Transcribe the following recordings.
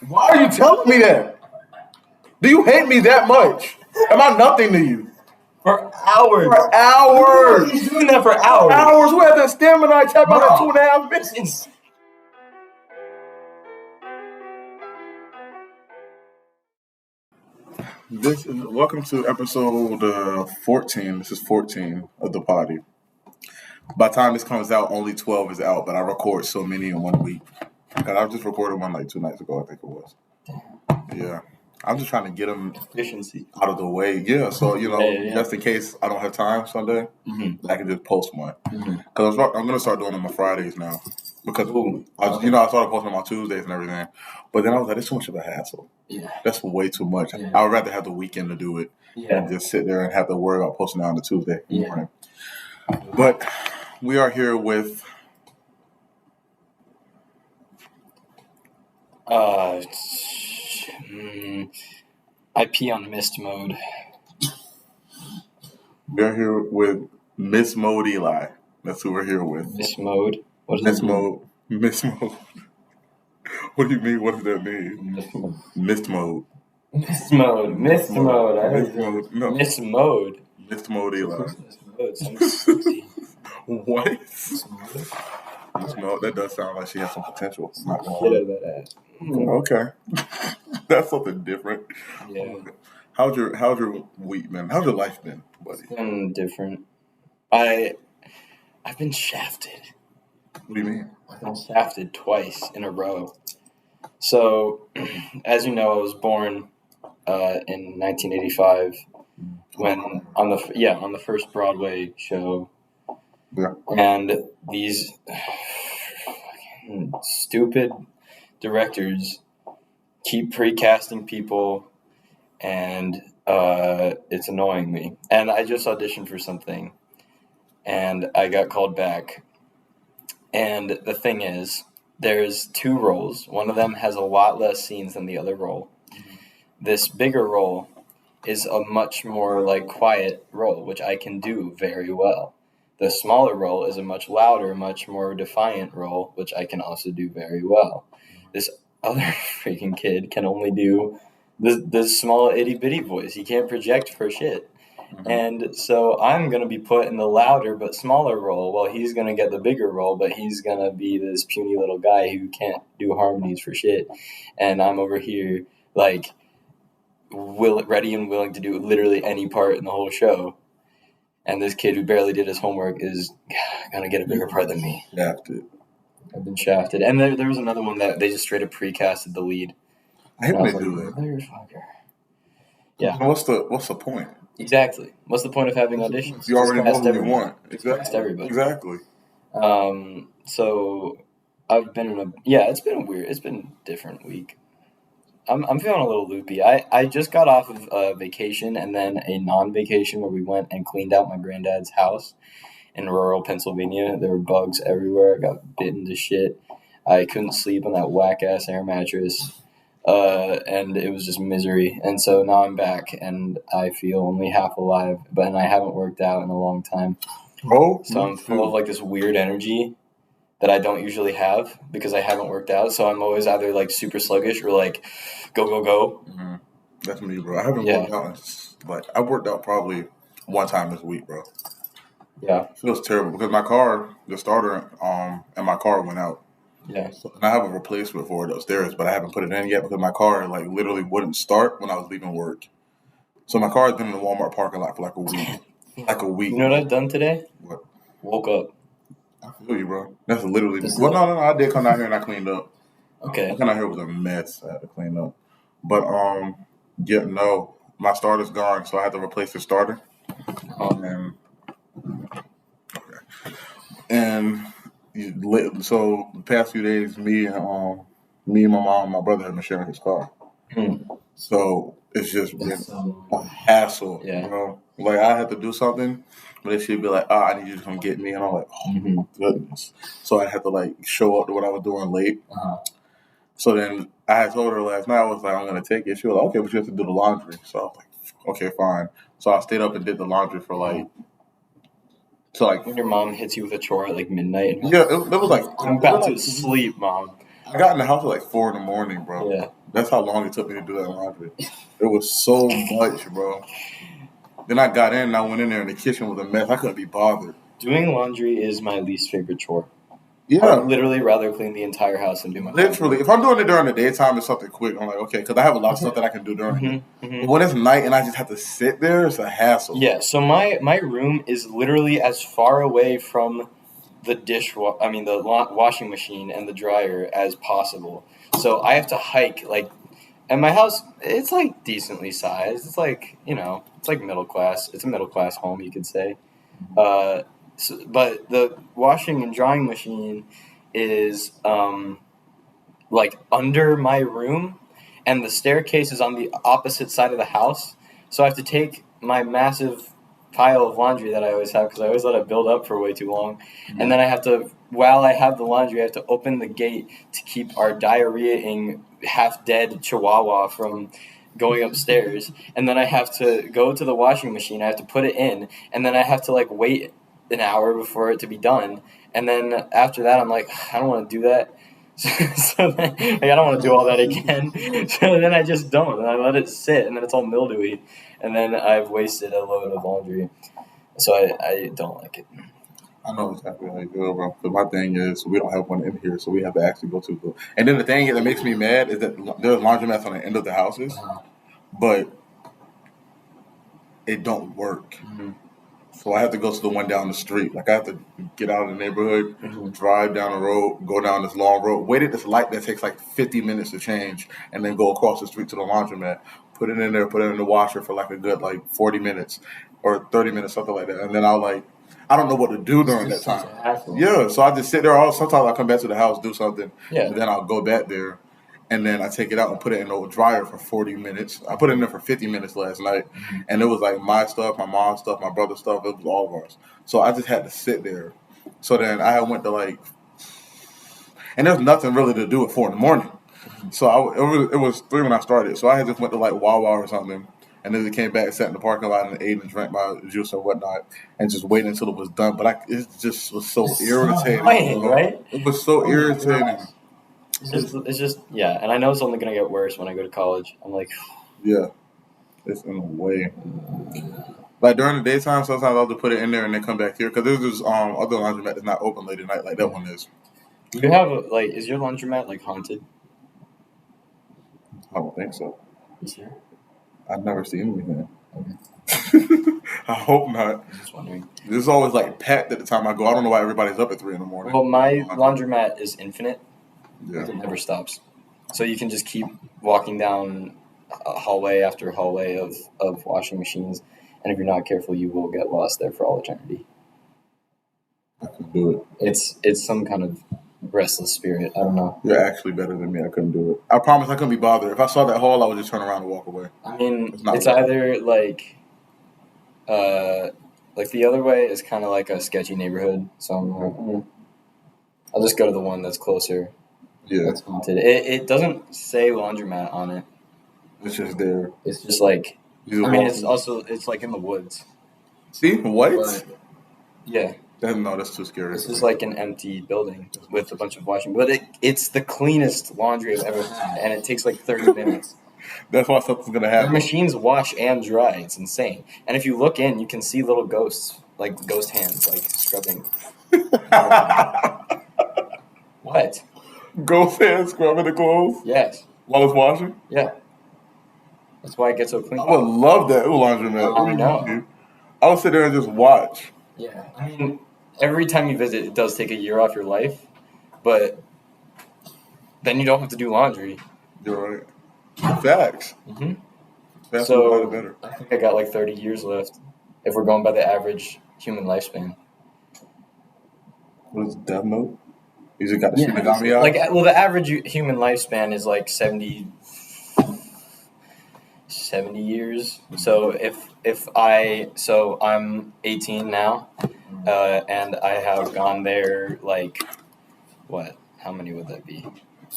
Why are you telling me that? Do you hate me that much? Am I nothing to you? For hours. For hours. He's doing that for hours. Hours. Who has the stamina I tap out at 2.5 minutes? Welcome to episode 14. This is 14 of the Poddy. By the time this comes out, only 12 is out, but I record so many in 1 week. Because I just recorded one like 2 nights ago, I think it was. Yeah. I'm just trying to get them efficiency out of the way. Yeah, so, just in case I don't have time Sunday, I can just post one. Because I'm going to start doing them on Fridays now. Because, I started posting them on Tuesdays and everything. But then I was like, it's too much of a hassle. Yeah. That's way too much. Yeah. I would rather have the weekend to do it and just sit there and have to worry about posting it on the Tuesday morning. But we are here with... I pee on mist mode. We're here with Miss Mode Eli. That's who we're here with. Miss Mode? What does that mean? Miss Mode. What do you mean? What does that mean? Mist Mode. Mist Mode. Mist Mode. I heard Mode. No. Mist Mode. Mist Mode Eli. Mist Mode sounds sexy. What? Mist Mode. That does sound like she has some potential. Get out of that ass. Okay. That's something different. Yeah. How's your week been? How's your life been, buddy? It's been different. I've been shafted. What do you mean? I've been shafted twice in a row. So, as you know, I was born in 1985 when on the first Broadway show. Yeah. And these stupid directors keep pre-casting people, and it's annoying me. And I just auditioned for something, and I got called back. And the thing is, there's 2 roles. One of them has a lot less scenes than the other role. This bigger role is a much more quiet role, which I can do very well. The smaller role is a much louder, much more defiant role, which I can also do very well. This other freaking kid can only do the small itty-bitty voice. He can't project for shit. And so I'm going to be put in the louder but smaller role while he's going to get the bigger role, but he's going to be this puny little guy who can't do harmonies for shit. And I'm over here ready and willing to do literally any part in the whole show. And this kid who barely did his homework is going to get a bigger part than me. Shafted. I've been shafted. And there was another one that they just straight up pre-casted the lead. I hate when they do that. Motherfucker. Yeah. What's the point? Exactly. What's the point of having auditions? You already know who you want. Exactly. Everybody. Exactly. So I've been it's been a different week. I'm feeling a little loopy. I just got off of a vacation and then a non-vacation where we went and cleaned out my granddad's house in rural Pennsylvania. There were bugs everywhere. I got bitten to shit. I couldn't sleep on that whack-ass air mattress. And it was just misery. And so now I'm back and I feel only half alive, but I haven't worked out in a long time. Oh, so I'm full of this weird energy that I don't usually have because I haven't worked out. So I'm always either super sluggish or go. Mm-hmm. That's me, bro. I haven't worked out. I worked out probably 1 time this week, bro. Yeah. It feels terrible because my car, the starter, and my car went out. Yeah. And I have a replacement for it upstairs, but I haven't put it in yet because my car literally wouldn't start when I was leaving work. So my car has been in the Walmart parking lot for a week. You know what I've done today? What? Woke up. I feel you, bro. That's literally... No. I did come down here and I cleaned up. Okay. I came down here was a mess. I had to clean up. But, my starter's gone, so I had to replace the starter. So the past few days, me and my mom and my brother have been sharing his car. So it's just been a hassle. Yeah. I had to do something, but then she'd be like, I need you to come get me. And I'm like, oh my goodness. So I had to show up to what I was doing late. So then I had told her last night, I was like, I'm going to take it. She was like, okay, but you have to do the laundry. So I was like, okay, fine. So I stayed up and did the laundry for when your mom hits you with a chore at midnight. Yeah, it was I'm about to sleep, Mom. I got in the house at like 4 in the morning, bro. Yeah. That's how long it took me to do that laundry. It was so much, bro. Then I got in and I went in there and the kitchen was a mess. I couldn't be bothered. Doing laundry is my least favorite chore. Yeah. I would literally rather clean the entire house than do my Literally. laundry. If I'm doing it during the daytime, it's something quick. I'm like, okay, because I have a lot of stuff that I can do during the day. But when it's night and I just have to sit there, it's a hassle. Yeah, so my room is literally as far away from the washing machine and the dryer as possible. So I have to hike, like, and my house, it's like decently sized. It's like, it's like middle class. It's a middle class home, you could say. But the washing and drying machine is like under my room, and the staircase is on the opposite side of the house. So I have to take my massive pile of laundry that I always have, because I always let it build up for way too long. And then I have to, while I have the laundry, I have to open the gate to keep our diarrheaing, half-dead chihuahua from going upstairs. And then I have to go to the washing machine. I have to put it in. And then I have to, like, wait an hour before it to be done. And then after that, I'm like, I don't want to do that. So then, like, I don't want to do all that again. So then I just don't. And I let it sit, and then it's all mildewy. And then I've wasted a load of laundry. So I don't like it. I know exactly how you feel, bro. But my thing is, we don't have one in here, so we have to actually go to the... And then the thing that makes me mad is that there's laundromats on the end of the houses, but it don't work. So I have to go to the one down the street. Like, I have to get out of the neighborhood, drive down the road, go down this long road, wait at this light that takes like 50 minutes to change, and then go across the street to the laundromat, put it in there, put it in the washer for like a good 40 minutes or 30 minutes, something like that. And then I don't know what to do during that time. Yeah, so I just sit there. Sometimes I come back to the house, do something, and then I'll go back there. And then I take it out and put it in the dryer for 40 minutes. I put it in there for 50 minutes last night. And it was like my stuff, my mom's stuff, my brother's stuff. It was all of ours. So I just had to sit there. So then I went to and there's nothing really to do at 4 in the morning. So it was 3 when I started. So I had just went to Wawa or something. And then I came back and sat in the parking lot and ate and drank my juice and whatnot. And just waited until it was done. But it just was so irritating. Annoying, right? It was so irritating. It's just, yeah, and I know it's only going to get worse when I go to college. I'm like... Yeah, it's in a way. Like, during the daytime, sometimes I'll have to put it in there and then come back here. Because there's this other laundromat that's not open late at night like that one is. You have, is your laundromat, haunted? I don't think so. You sure? I've never seen anything. Okay. I hope not. I'm just wondering. It's always, packed at the time I go. I don't know why everybody's up at 3 in the morning. Well, my laundromat is infinite. Yeah. It never stops. So you can just keep walking down a hallway after hallway of washing machines, and if you're not careful, you will get lost there for all eternity. I can do it. It's some kind of restless spirit. I don't know. You're actually better than me. I couldn't do it. I promise I couldn't be bothered. If I saw that hall, I would just turn around and walk away. I mean, it's either the other way is kind of like a sketchy neighborhood, so I'm like, I'll just go to the one that's closer. Yeah. That's haunted. It doesn't say laundromat on it. It's just there. It's just it's like in the woods. See? What? But, yeah. No, that's too scary. It's just like an empty building with a bunch of washing. But it's the cleanest laundry I've ever had, and it takes 30 minutes. That's why something's going to happen. The machines wash and dry. It's insane. And if you look in, you can see little ghosts, ghost hands, scrubbing. What? Ghost hands scrubbing the clothes? Yes. While it's washing? Yeah. That's why it gets so clean. I would love that laundromat. I know. I would sit there and just watch. Yeah. I mean, every time you visit, it does take a year off your life, but then you don't have to do laundry. You're right. Facts. Mm-hmm. That's so better. I think I got 30 years left if we're going by the average human lifespan. What is Death Note? You just got the Shinigami out? The average human lifespan is 70 years. So I'm 18 now, and I have gone there what? How many would that be?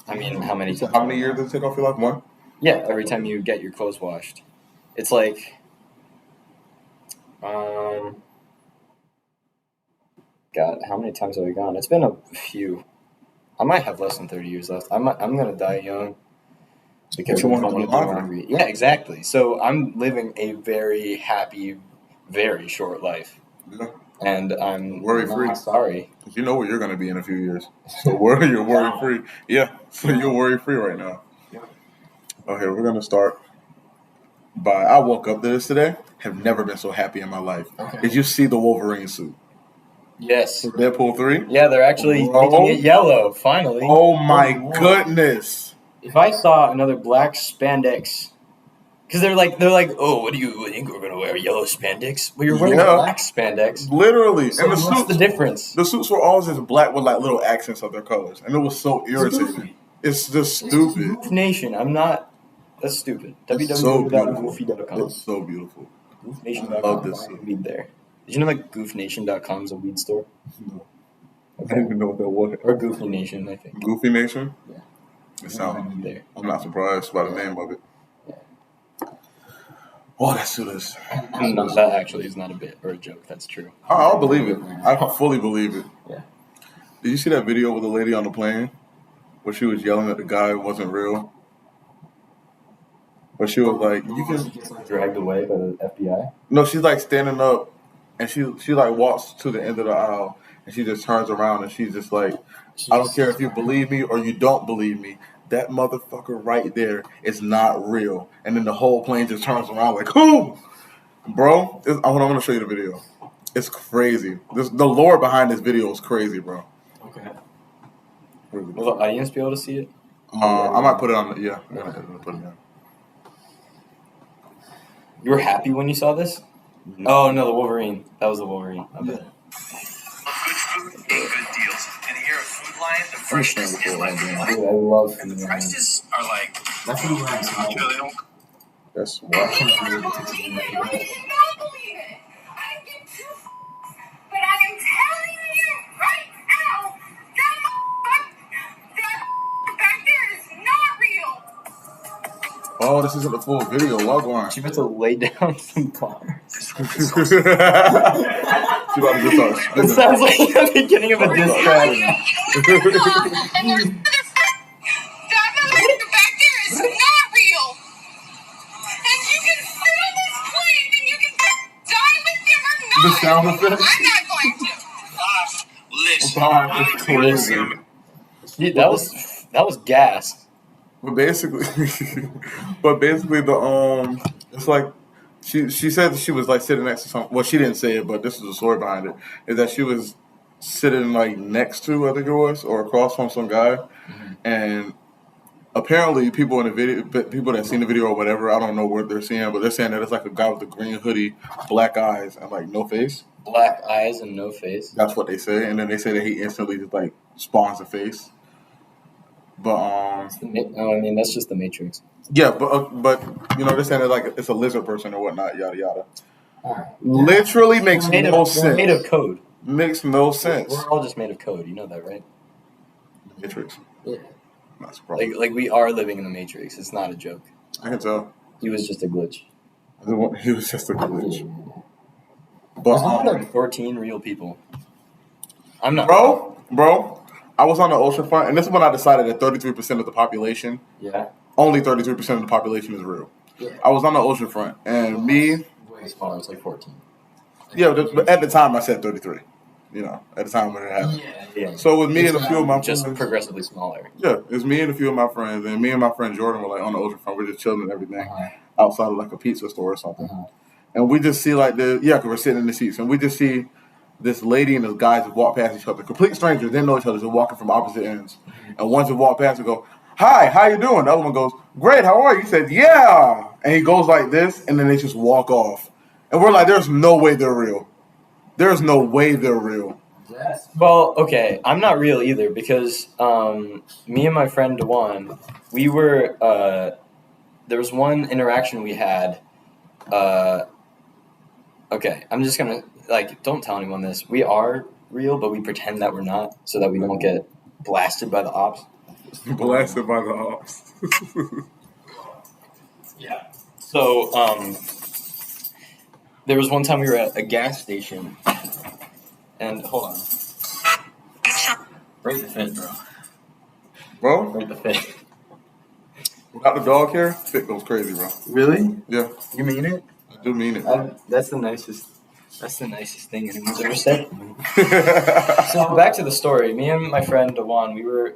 I mean, how many? How many years does it take off your life? 1? Yeah, every time you get your clothes washed, it's God, how many times have we gone? It's been a few. I might have less than 30 years left. I'm gonna die young because You I want don't to want do to do longer. laundry. Yeah, exactly. So I'm living a very happy, very short life, Yeah. and I'm Worry-free. not sorry. You know where you're going to be in a few years. So you're worry-free. Yeah, so you're worry-free right now. Yeah. Okay, we're going to start by, I woke up to this today. Have never been so happy in my life. Okay. Did you see the Wolverine suit? Yes. For Deadpool 3? Yeah, they're actually making it yellow, finally. Oh my goodness. If I saw another black spandex, because they're like, oh, what do you think we're gonna wear? Yellow spandex? Well, you're wearing black spandex. Literally. So And what's the difference? The suits were always just black with like little accents of their colors, and it was so irritating. It's just stupid. Goof Nation. I'm not. That's stupid. www.goofy.com. It's so beautiful. GoofNation.com. I love this suit. Weed there. Did you know that GoofNation.com is a weed store? No. I didn't even know what that was. Or Goofy Nation, I think. Goofy Nation? Yeah. It sounds. There. I'm not surprised by the name of it. Oh, that suit is. No, that actually is not a bit or a joke. That's true. I'll believe it. I fully believe it. Yeah. Did you see that video with the lady on the plane where she was yelling at the guy who wasn't real? But she was like, "You can." She gets dragged away by the FBI. No, she's like standing up, and she like walks to the end of the aisle, and she just turns around and she's just like, "I don't care if you believe me or you don't believe me. That motherfucker right there is not real." And then the whole plane just turns around like, "Who, bro?" I'm gonna show you the video. It's crazy. The lore behind this video is crazy, bro. Okay. Will the audience be able to see it? I might put it on. I'm gonna put it on. You were happy when you saw this? Mm-hmm. Oh no, the Wolverine. That was the Wolverine. I bet. Good deals. And here at Food Lion, the freshness is like I love and the prices are like. That's what They don't. That's what. I cannot believe it. I get too. But I am telling you right now, that back there is not real. Oh, this isn't the full video. Log on. She meant to lay down some bars. She about to just start spinning. It sounds like the beginning of a diss track. And that motherfucker back there is not real. And you can sit on this plane and you can die with him or not. The sound effects. I'm not going to. Listen. Dude, that was gas. But basically, it's like she said that she was like sitting next to something. Well, she didn't say it, but this is the story behind it. Is that she was sitting like next to, I think it was, or across from some guy, and apparently people in the video, people that seen the video or whatever, I don't know what they're seeing, but they're saying that it's like a guy with a green hoodie, black eyes, and like no face. Black eyes and no face. That's what they say, and then they say that he instantly just like spawns a face. But I mean that's just the Matrix. Yeah, but you know they're saying that like it's a lizard person or whatnot, yada yada. Literally makes no sense. We're made of code. Makes no sense. We're all just made of code. You know that, right? Matrix. Yeah. Not surprised. Like we are living in the Matrix. It's not a joke. I can tell. He was just a glitch. He was just a glitch. But like 14 real people. I'm not. Bro. I was on the ocean front, and this is when I decided that 33% of the population, only 33% of the population is real. Yeah. I was on the ocean front, and me, way smaller. It's like 14. Yeah, but at the time I said 33. You know, at the time when it happened. Yeah. So with me and a few of my just friends, progressively smaller. Yeah, it's me and a few of my friends, and me and my friend Jordan were like on the ocean front. We're just chilling and everything outside of like a pizza store or something, and we just see like because we're sitting in the seats, and we just see this lady and this guy just walk past each other. Complete strangers, didn't know each other, just walking from opposite ends. And one just walked past and go, "Hi, how you doing?" The other one goes, "Great, how are you?" He said, "Yeah." And he goes like this, and then they just walk off. And we're like, there's no way they're real. There's no way they're real. Yes. Well, okay, I'm not real either because me and my friend Dewan, we were, there was one interaction we had. Okay, I'm just going to, don't tell anyone this. We are real, but we pretend that we're not so that we don't get blasted by the ops. Blasted by the ops. Yeah. So, there was one time we were at a gas station, and hold on. Break the fit, bro. Bro, Like the fit. without the dog hair, fit goes crazy, bro. Really? Yeah, You mean it? I do mean it. That's the nicest thing anyone's ever said to me. So back to the story. Me and my friend Dewan, we were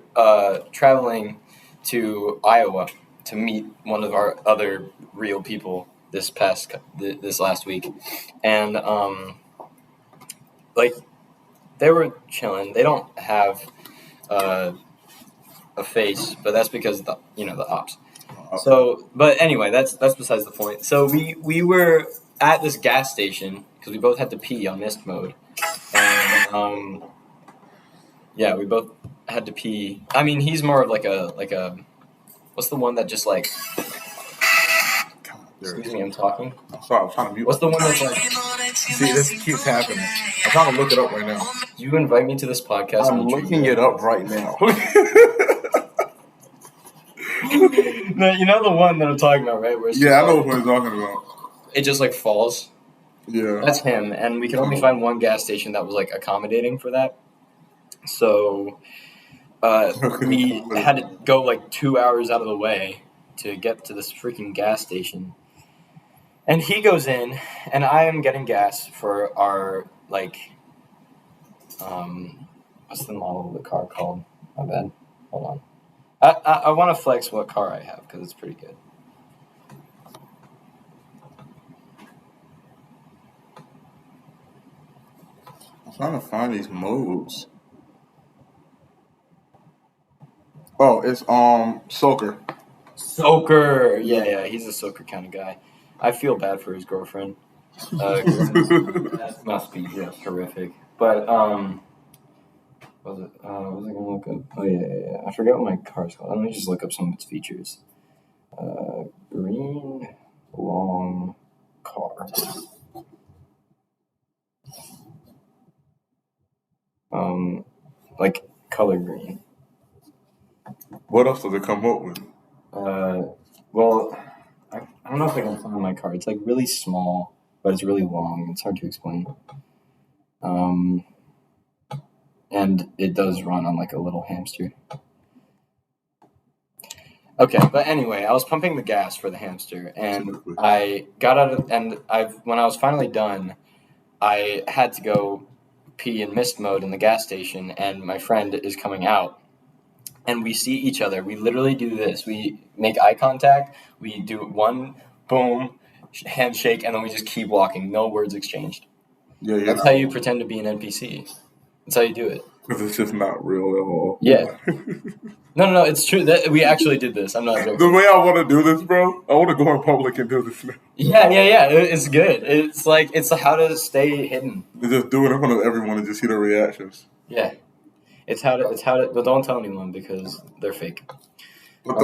traveling to Iowa to meet one of our other real people this last week, and like they were chilling. They don't have a face, but that's because the ops. So, but anyway, that's besides the point. So we were at this gas station because we both had to pee on mist mode, and yeah, we both had to pee. I mean, he's more of like a what's the one that just like. Excuse me, I'm talking. I'm sorry, I'm trying to mute. What's the one that's like? See, this keeps happening. I'm trying to look it up right now. You invite me to this podcast. I'm looking it up right now. No, you know the one that I'm talking about, right? Where it's Yeah, I know like, what you're talking about. it just like falls. Yeah. That's him, and we could only find one gas station that was like accommodating for that. So we had to go like 2 hours out of the way to get to this freaking gas station. And he goes in, and I am getting gas for our like, what's the model of the car called? My bad. Hold on. I want to flex what car I have because it's pretty good. I'm trying to find these modes. Oh, it's Soaker. Soaker. Yeah, he's a soaker kind of guy. I feel bad for his girlfriend. That must be just horrific. But was it? Was I gonna look up? Oh yeah. I forgot what my car's called. Let me just look up some of its features. Green long car. Like color green. What else does it come up with? Well, I don't know if I can find my car. It's like really small, but it's really long. It's hard to explain. And it does run on like a little hamster. Okay, but anyway, I was pumping the gas for the hamster, and I got out of, and when I was finally done, I had to go pee in mist mode in the gas station, and my friend is coming out, and we see each other. We literally do this. We make eye contact. We do one boom handshake, and then we just keep walking. No words exchanged. Yeah. That's how you pretend to be an NPC. That's how you do it. Because it's just not real at all. Yeah. No, it's true. We actually did this. I'm not joking. The way I want to do this, bro, I want to go in public and do this now. Yeah. It's good. It's how to stay hidden. Just do it in front of everyone and just see their reactions. Yeah. It's how to, but don't tell anyone because they're fake. But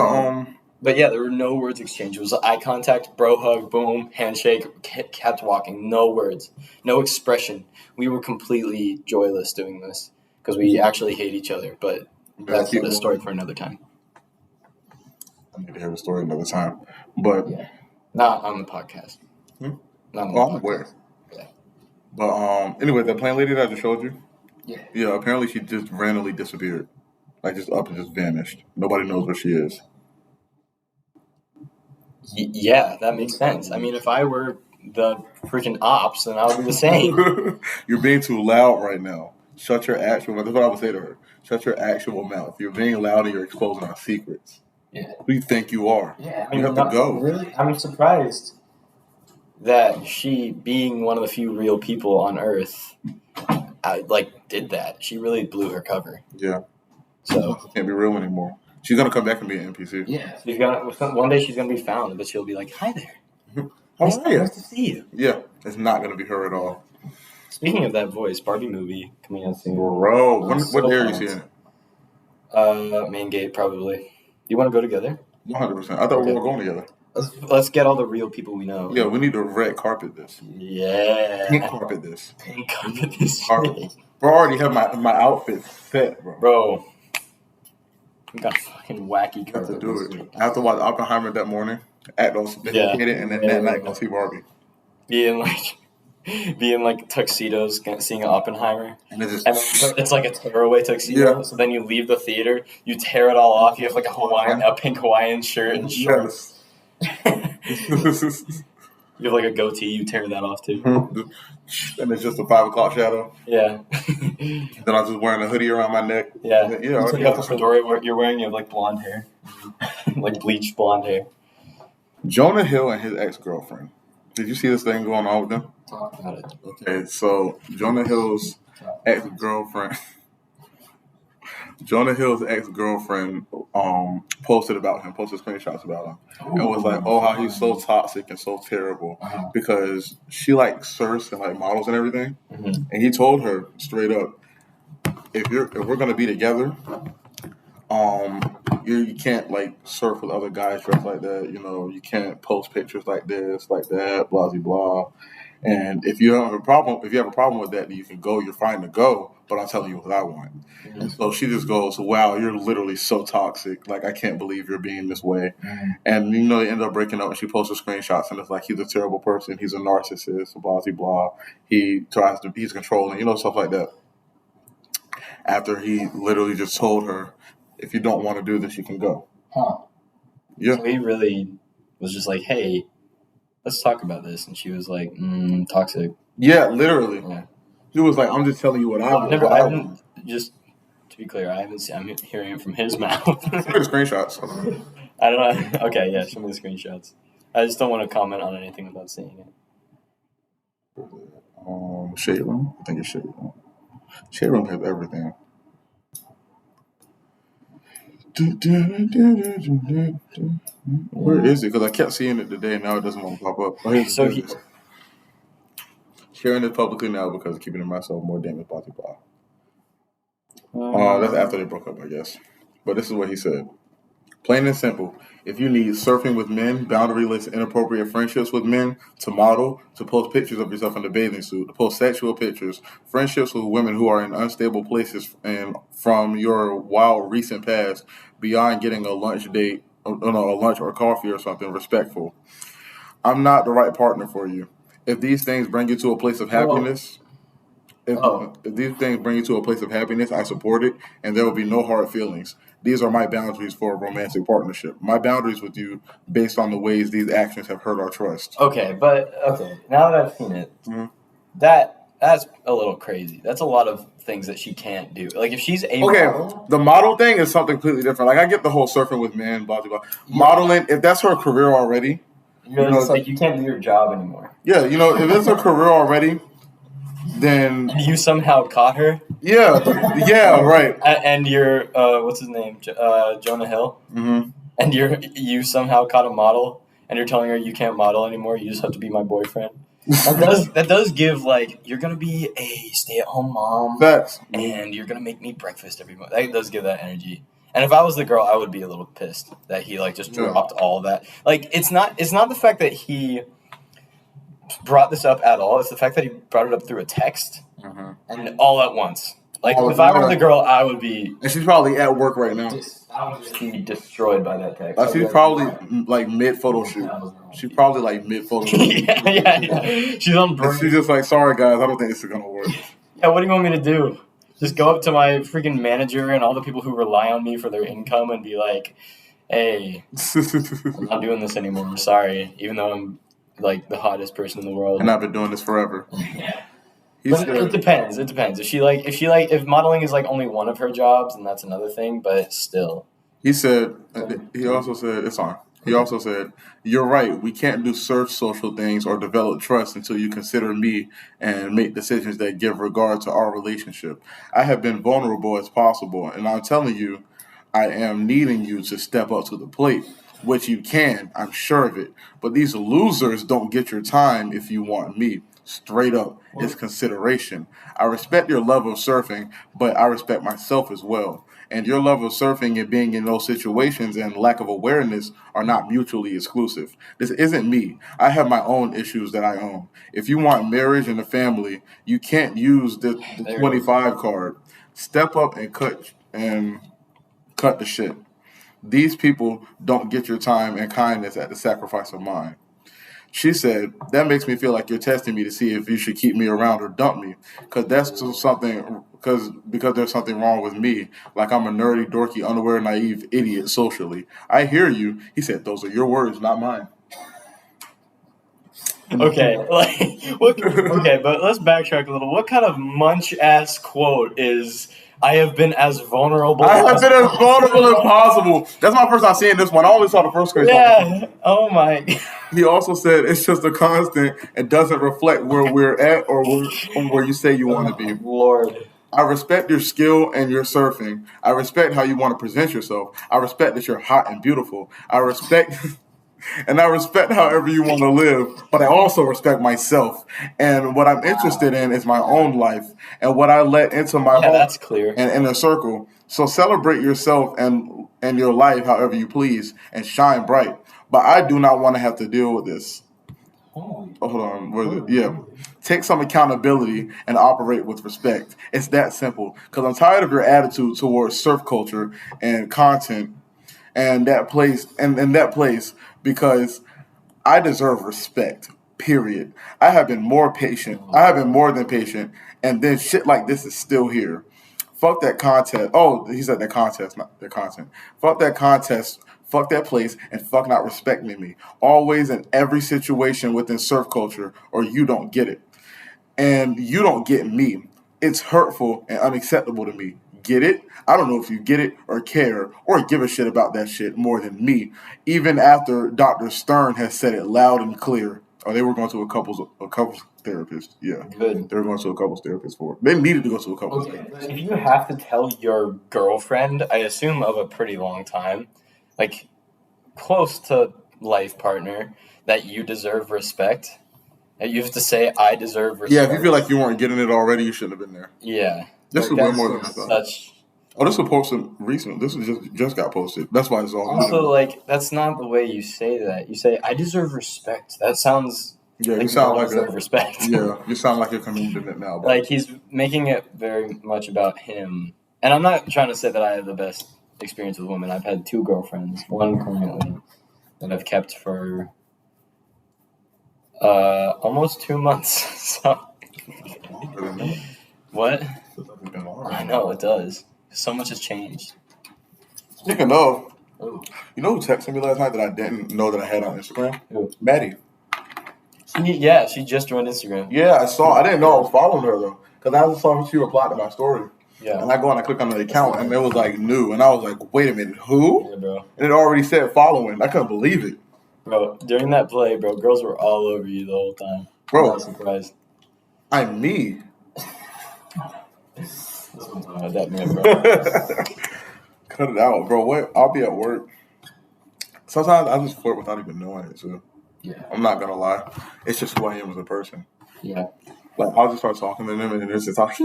But yeah, there were no words exchanged. It was eye contact, bro hug, boom, handshake, kept walking. No words, no expression. We were completely joyless doing this because we actually hate each other. But that's a story for another time. I need to hear the story another time. But yeah, not on the podcast. Not on the podcast. I'm aware. Yeah. But anyway, that plane lady that I just showed you. Yeah. Yeah. Apparently, she just randomly disappeared, like just up and just vanished. Nobody knows where she is. Yeah, that makes sense. I mean, if I were the freaking ops, then I would be the same. You're being too loud right now. Shut your actual mouth. That's what I would say to her. Shut your actual mouth. You're being loud and you're exposing our secrets. Yeah. Who do you think you are? Yeah, I mean, you have to go. Really, I'm surprised that she, being one of the few real people on Earth, did that. She really blew her cover. Yeah. So she can't be real anymore. She's gonna come back and be an NPC. Yeah. One day she's gonna be found, but she'll be like, "Hi there. How are you? Nice to see you." Yeah, it's not gonna be her at all. Speaking of that voice, Barbie movie coming out soon. Bro, what day are you seeing it? Main gate probably. You want to go together? 100%. I thought we were going together. Let's get all the real people we know. Yeah, we need to red carpet this. Yeah. Pink carpet this. Pink carpet this. Carpet. Bro, I already have my outfit set, bro. Bro. We got fucking wacky carpet. I have to do it. I have to watch Oppenheimer that morning, act all sophisticated, and then that night go see Barbie. Yeah, and be in like tuxedos, seeing Oppenheimer, And it's and just then it's like a tearaway tuxedo. Yeah. So then you leave the theater, you tear it all off. You have like a pink Hawaiian shirt and shorts. You have like a goatee. You tear that off too. And it's just a 5 o'clock shadow. Yeah. Then I'm just wearing a hoodie around my neck. Yeah. Yeah. You take off the fedora you're wearing. You have like blonde hair, like bleached blonde hair. Jonah Hill and his ex-girlfriend. Did you see this thing going on with them? Talk about it. Okay, so Jonah Hill's ex-girlfriend. Jonah Hill's ex-girlfriend posted screenshots about him. And was like, oh, how he's so toxic and so terrible. Because she like surfs and like models and everything. Mm-hmm. And he told her straight up, if we're gonna be together, you can't like surf with other guys dressed like that, you know, you can't post pictures like this, like that, blah blah blah. And if you have a problem with that, then you can go, you're fine to go, but I'm telling you what I want. Mm-hmm. And so she just goes, wow, you're literally so toxic. Like, I can't believe you're being this way. Mm-hmm. And, you know, they end up breaking up and she posted screenshots and it's like, he's a terrible person. He's a narcissist, blah, blah, blah. He's controlling, you know, stuff like that. After he literally just told her, if you don't want to do this, you can go. Huh. Yeah. So he really was just like, hey, let's talk about this. And she was like, toxic. Yeah, literally. Yeah. He was like, I'm just telling you what I want. Just to be clear, I'm hearing it from his mouth. Show me the screenshots. I don't know. Okay, yeah, show me the screenshots. I just don't want to comment on anything without seeing it. Shade Room? I think it's Shade Room. Shade Room has everything. Where is it? Because I kept seeing it today and now it doesn't want to pop up. So sharing it publicly now because keeping it myself more damage, blah, blah, blah. That's after they broke up, I guess. But this is what he said. Plain and simple. If you need surfing with men, boundaryless, inappropriate friendships with men, to model, to post pictures of yourself in a bathing suit, to post sexual pictures, friendships with women who are in unstable places and from your wild recent past, beyond getting a lunch date, a lunch or coffee or something respectful. I'm not the right partner for you. If these things bring you to a place of happiness, if these things bring you to a place of happiness, I support it, and there will be no hard feelings. These are my boundaries for a romantic partnership. My boundaries with you based on the ways these actions have hurt our trust. Okay, now that I've seen it, that's a little crazy. That's a lot of things that she can't do. Like, if she's a model, the model thing is something completely different. Like, I get the whole surfing with men, blah, blah, blah. Modeling, if that's her career already. It's like you can't do your job anymore. Yeah, you know, if it's her career already, then... And you somehow caught her? Yeah, right. And you're, what's his name? Jonah Hill? Mm-hmm. And you somehow caught a model, and you're telling her you can't model anymore, you just have to be my boyfriend. That does give, like, you're going to be a stay-at-home mom. Facts. And you're going to make me breakfast every morning. That does give that energy. And if I was the girl, I would be a little pissed that he, like, just dropped all of that. Like, it's not the fact that he brought this up at all. It's the fact that he brought it up through a text and all at once. Like, if I were the girl, I would be... And she's probably at work right now. I would just be destroyed by that text. She's probably, like, mid-photo shoot. She's probably, like, mid-photo shoot. yeah. She's on break. She's just like, sorry, guys, I don't think this is going to work. Yeah, what do you want me to do? Just go up to my freaking manager and all the people who rely on me for their income and be like, hey, I'm not doing this anymore. I'm sorry. Even though I'm, like, the hottest person in the world. And I've been doing this forever. Yeah. But it depends. It depends. If modeling is like only one of her jobs, then that's another thing. But still, he also said, you're right. We can't do surf social things or develop trust until you consider me and make decisions that give regard to our relationship. I have been vulnerable as possible, and I'm telling you, I am needing you to step up to the plate, which you can. I'm sure of it. But these losers don't get your time if you want me. Straight up, it's consideration. I respect your love of surfing, but I respect myself as well. And your love of surfing and being in those situations and lack of awareness are not mutually exclusive. This isn't me. I have my own issues that I own. If you want marriage and a family, you can't use the 25 card. Step up and cut the shit. These people don't get your time and kindness at the sacrifice of mine. She said, that makes me feel like you're testing me to see if you should keep me around or dump me. Because there's something wrong with me. Like I'm a nerdy, dorky, unaware, naive idiot socially. I hear you. He said, those are your words, not mine. Okay, okay, but let's backtrack a little. What kind of munch-ass quote is, I have been as vulnerable as possible. That's my first time seeing this one. I only saw the first one. Yeah, oh my. He also said it's just a constant and doesn't reflect where we're at or where you say you want to be. Lord. I respect your skill and your surfing. I respect how you want to present yourself. I respect that you're hot and beautiful. I respect however you want to live, but I also respect myself. And what I'm interested in is my own life and what I let into my home that's clear. and inner circle. So celebrate yourself and your life however you please and shine bright. But I do not want to have to deal with this. Hold on. Where is it? Yeah. Take some accountability and operate with respect. It's that simple. Because I'm tired of your attitude towards surf culture and content and that place because I deserve respect. Period. I have been more patient. I have been more than patient, and then shit like this is still here. Fuck that contest. Oh, he said that contest, not the content. Fuck that contest. Fuck that place, and fuck not respecting me. Always in every situation within surf culture, or you don't get it, and you don't get me. It's hurtful and unacceptable to me. Get it? I don't know if you get it or care or give a shit about that shit more than me. Even after Dr. Stern has said it loud and clear. Oh, they were going to a couples therapist. Yeah. Good. They were going to a couples therapist for it. They needed to go to a couples therapist. If you have to tell your girlfriend, I assume of a pretty long time, like close to life partner, that you deserve respect, that you have to say, I deserve respect. Yeah, if you feel like you weren't getting it already, you shouldn't have been there. Yeah. This is way more than I thought. Oh, this was posted recently. This was just got posted. That's why it's all. Also, like, that's not the way you say that. You say, I deserve respect. That sounds. Yeah, you sound like respect. Yeah, you sound like you're commanding it now. Like he's making it very much about him. And I'm not trying to say that I have the best experience with women. I've had 2 girlfriends, one currently that I've kept for almost 2 months. So. What? I know, it does. So much has changed. Speaking of, you know who texted me last night that I didn't know that I had on Instagram? Who? Maddie. She just joined Instagram. Yeah, I saw. I didn't know I was following her though, because I just saw she replied to my story. Yeah. And I go and I click on the account, and it was like new, and I was like, "Wait a minute, who?" Yeah, bro. And it already said following. I couldn't believe it. Bro, during that play, bro, girls were all over you the whole time. Bro, I'm not surprised. I'm me. That man, bro. Cut it out, bro. What? I'll be at work. Sometimes I just flirt without even knowing it, too. Yeah. I'm not gonna lie. It's just who I am as a person. Yeah. Like, I'll just start talking to them, and they're just like,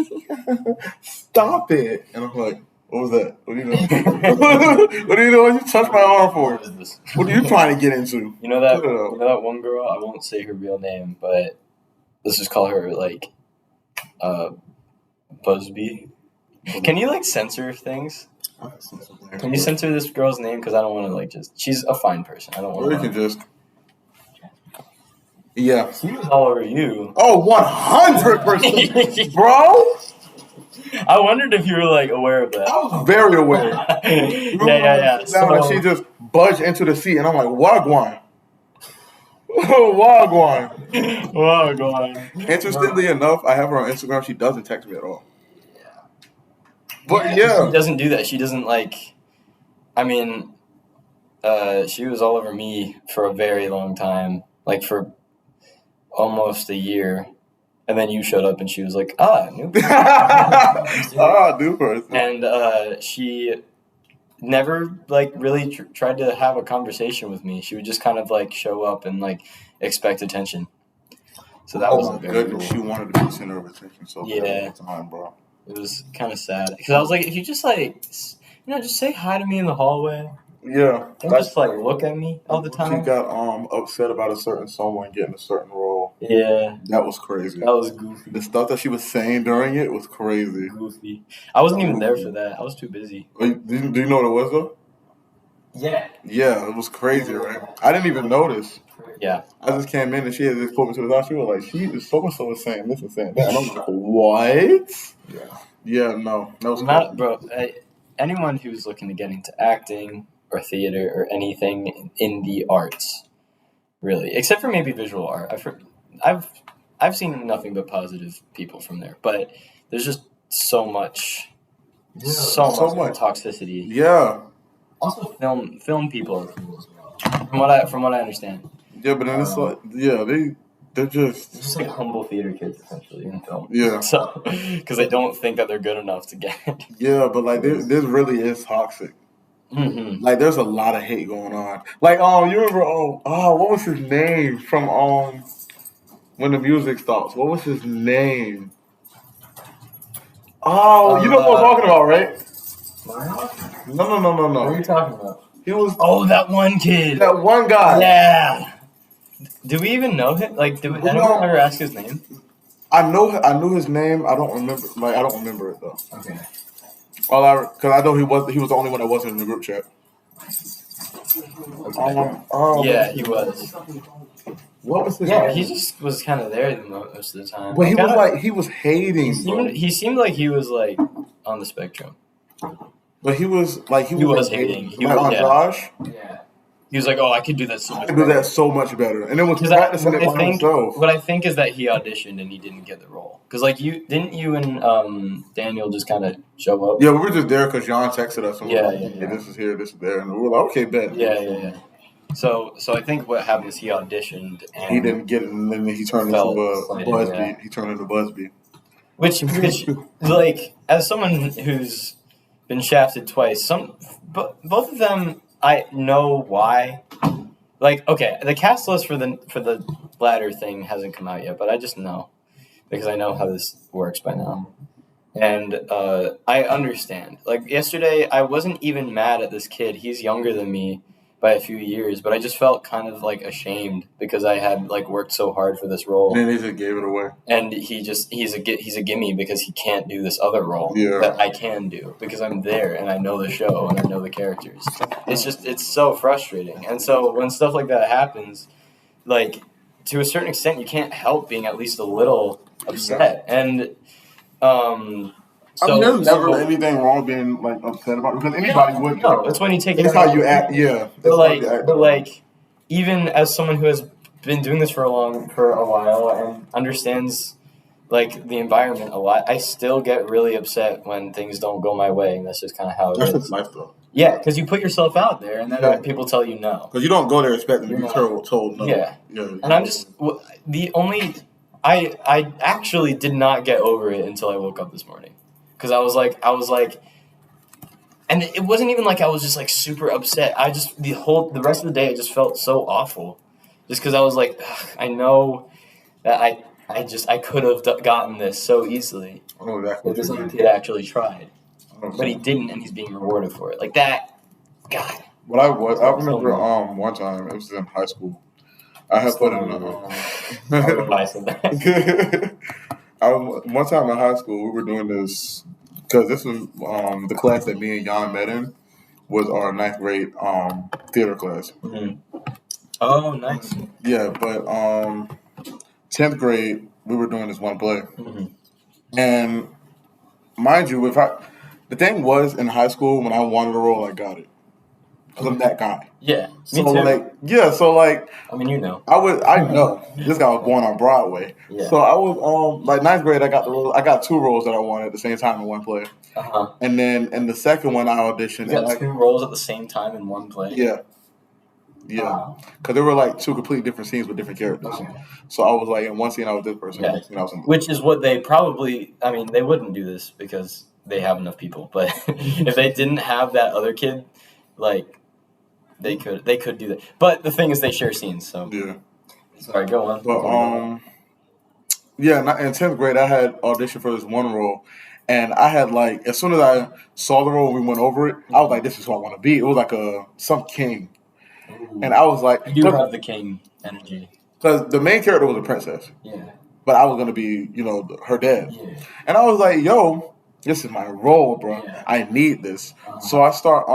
stop it. And I'm like, what was that? What are you doing? What are you doing? You touched my arm for? What is this? What are you trying to get into? You know that one girl, I won't say her real name, but let's just call her, like, Busby. Can you, like, censor things? Can you censor this girl's name? Because I don't want to, like, just... She's a fine person. I don't want to... Or you can just... Yeah. She was all over you. Oh, 100%. Bro! I wondered if you were, like, aware of that. I was very aware. Yeah. So, she just budged into the seat, and I'm like, Wagwan. Wagwan. Interestingly enough, I have her on Instagram. She doesn't text me at all. But yeah. She doesn't do that. She doesn't, like... I mean, she was all over me for a very long time. Like, for almost a year. And then you showed up and she was like, new person. New person. And she never, like, really tried to have a conversation with me. She would just kind of, like, show up and, like, expect attention. So that was very cool. She wanted to be center of attention so bad all the time, bro. It was kind of sad. Because I was like, if you just, like, just say hi to me in the hallway. Yeah. Don't just, like, look at me all the time. She got upset about a certain someone getting a certain role. Yeah. That was crazy. That was goofy. The stuff that she was saying during it was crazy. Goofy. I wasn't even there for that. I was too busy. Do you know what it was, though? Yeah. Yeah, it was crazy, right? I didn't even notice. Yeah. I just came in and she had just pulled me to the side. She was like, she is so and so is saying this and saying that. And I'm like, what? Yeah. Yeah, no. That was Not, bro. Anyone who's looking to get into acting or theater or anything in the arts, really, except for maybe visual art. I've seen nothing but positive people from there, but there's just so much, so much toxicity. Yeah. Also, film people are cool as well. From what I understand. Yeah, but then it's like, yeah, they're just like humble theater kids essentially in film. Yeah. So, because they don't think that they're good enough to get it. Yeah, but like this really is toxic. Mm-hmm. Like there's a lot of hate going on. Like you remember what was his name from when the music stops? What was his name? Oh, you know what I'm talking about, right? No. What are you talking about? He was that one kid. that one guy. Yeah. Do we even know him? Like, did anyone ever ask his name? I knew his name. I don't remember. Like, I don't remember it though. Okay. Because I know he was the only one that wasn't in the group chat. Okay. Yeah, he was. What was his Yeah, name? he just was kind of there most of the time. But he was hating. He seemed like he was like on the spectrum. But he was hating. He was Josh. Yeah. He was like, "Oh, I could do that so much. I could do that so much better." And it was practicing it by himself. What I think is that he auditioned and he didn't get the role. Because like you and Daniel just kind of show up. Yeah, we were just there because John texted us. And Yeah. Hey, this is here, this is there, and we were like, "Okay, bet." Yeah. So I think what happened is he auditioned and he didn't get it, and then he turned into Busby. Yeah. He turned into Busby. Which like as someone who's been shafted twice, both of them. I know why. Like, okay, the cast list for the ladder thing hasn't come out yet, but I just know because I know how this works by now, and I understand. Like yesterday, I wasn't even mad at this kid. He's younger than me by a few years, but I just felt kind of like ashamed because I had like worked so hard for this role. And then he just gave it away. And he's a gimme because he can't do this other role that I can do because I'm there and I know the show and I know the characters. It's so frustrating. And so when stuff like that happens, like to a certain extent, you can't help being at least a little upset. And there's never anything wrong with being like upset about it because anybody would. No, it's when you take it. It's how you act. Yeah. But like, even as someone who has been doing this for a while and understands like the environment a lot, I still get really upset when things don't go my way, and that's just kind of how it is. That's life, though. Yeah, because you put yourself out there, and then people tell you no. Because you don't go there expecting to be told no. Yeah. And I'm just I actually did not get over it until I woke up this morning. Because I was like, and it wasn't even like I was just like super upset. I just the rest of the day I just felt so awful, just because I was like, I know that I could have gotten this so easily. I know exactly. If this other kid actually tried, but he didn't, and he's being rewarded for it. Like that, God. What I remember one time it was in high school. I had put in one time in high school, we were doing this because this was the class that me and Jan met in was our 9th grade theater class. Mm-hmm. Oh, nice. Yeah, but 10th grade we were doing this one play, and mind you, the thing was in high school when I wanted a role, I got it. Because I'm that guy. Yeah. Me too. So I mean, you know. I know. This guy was born on Broadway. Yeah. So I was 9th grade I got the role. I got 2 roles that I wanted at the same time in one play. Uh-huh. And then in the second one I auditioned. You got 2 roles at the same time in one play? Yeah. Yeah. Because there were 2 completely different scenes with different characters. Okay. So I was in one scene I was this person, in the next scene I was in. Which is what they probably they wouldn't do this because they have enough people. But if they didn't have that other kid, they could do that, but the thing is, they share scenes. So yeah. Sorry, go on. But in 10th grade, I had auditioned for this one role, and I had as soon as I saw the role, we went over it. I was like, "This is who I want to be." It was some king, and I was like, "You have the king energy." Because the main character was a princess. Yeah. But I was gonna be, her dad. Yeah. And I was like, "Yo, this is my role, bro. Yeah. I need this." Uh-huh. So I start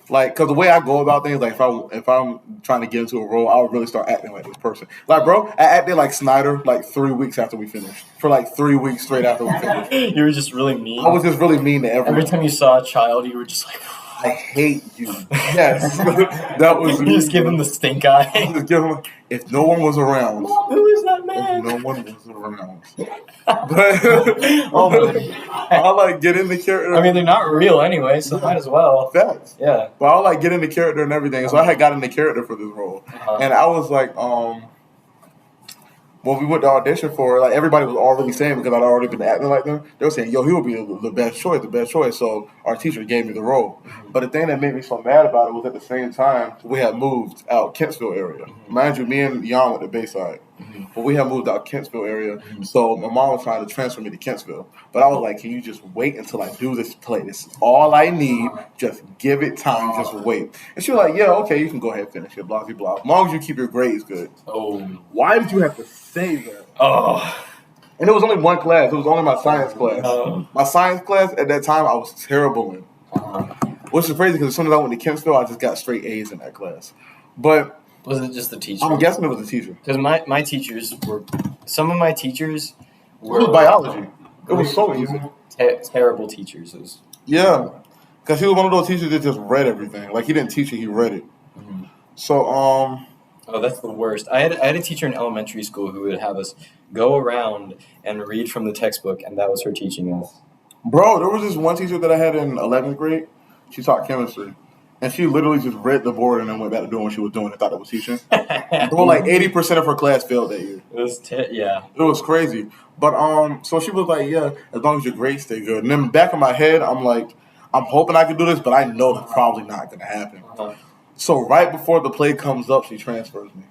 Like, because the way I go about things, like if I'm trying to get into a role, I would really start acting like this person. Like, bro, I acted like Snyder like 3 weeks after we finished. For like 3 weeks straight after we finished. You were just really mean. I was just really mean to everyone. Every time you saw a child, you were just like, I hate you. Yes, that was me. You just give him the stink eye. Just give him. If no one was around. Mom, who is that man? If no one was around. But Oh my I like get in the character. I mean, they're not real anyway, so might as well. Facts. Yeah. But I like get in the character and everything. So I had got in the character for this role, and I was like, when we went to audition for it, like everybody was already saying, because I'd already been acting like them, they were saying, yo, he would be the best choice. So our teacher gave me the role. But the thing that made me so mad about it was at the same time, we had moved out Kentsville area. Mind you, me and Jan went to Bayside. But we had moved out Kentsville area. So my mom was trying to transfer me to Kentsville. But I was like, can you just wait until I do this play? This is all I need. Just give it time. Just wait. And she was like, yeah, okay, you can go ahead and finish it, blah, blah, blah. As long as you keep your grades good. Oh. Why did you have to say that? Oh. And it was only one class. It was only my science class. My science class at that time, I was terrible in. Which is crazy because as soon as I went to Kentsville, I just got straight A's in that class. But was it just the teacher? I'm guessing it was the teacher. Because my teachers were, some of my teachers were. It was biology. It was so easy. Terrible teachers. It was, yeah. Because he was one of those teachers that just read everything. Like, he didn't teach it, he read it. So, oh, that's the worst. I had a teacher in elementary school who would have us go around and read from the textbook, and that was her teaching us. Bro, there was this one teacher that I had in 11th grade. She taught chemistry. And she literally just read the board and then went back to doing what she was doing and thought it was teaching. Doing like 80% of her class failed that year. It was, yeah. It was crazy. But, so she was like, yeah, as long as your grades stay good. And then back in my head, I'm like, I'm hoping I can do this, but I know that's probably not going to happen. So right before the play comes up, she transfers me.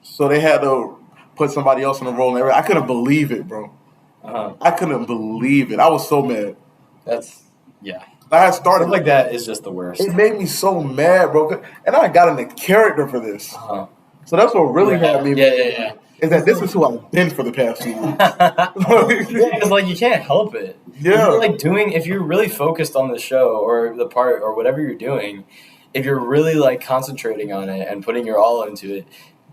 So they had to put somebody else in the role and everything. I couldn't believe it, bro. I couldn't believe it. I was so mad. Yeah. I had started stuff like that is just the worst. It made me so mad, bro. And I got in the character for this. So that's what really had me. Yeah. Is that this is who I've been for the past few weeks. Because like you can't help it. Yeah. If you're really focused on the show or the part or whatever you're doing, if you're really like concentrating on it and putting your all into it,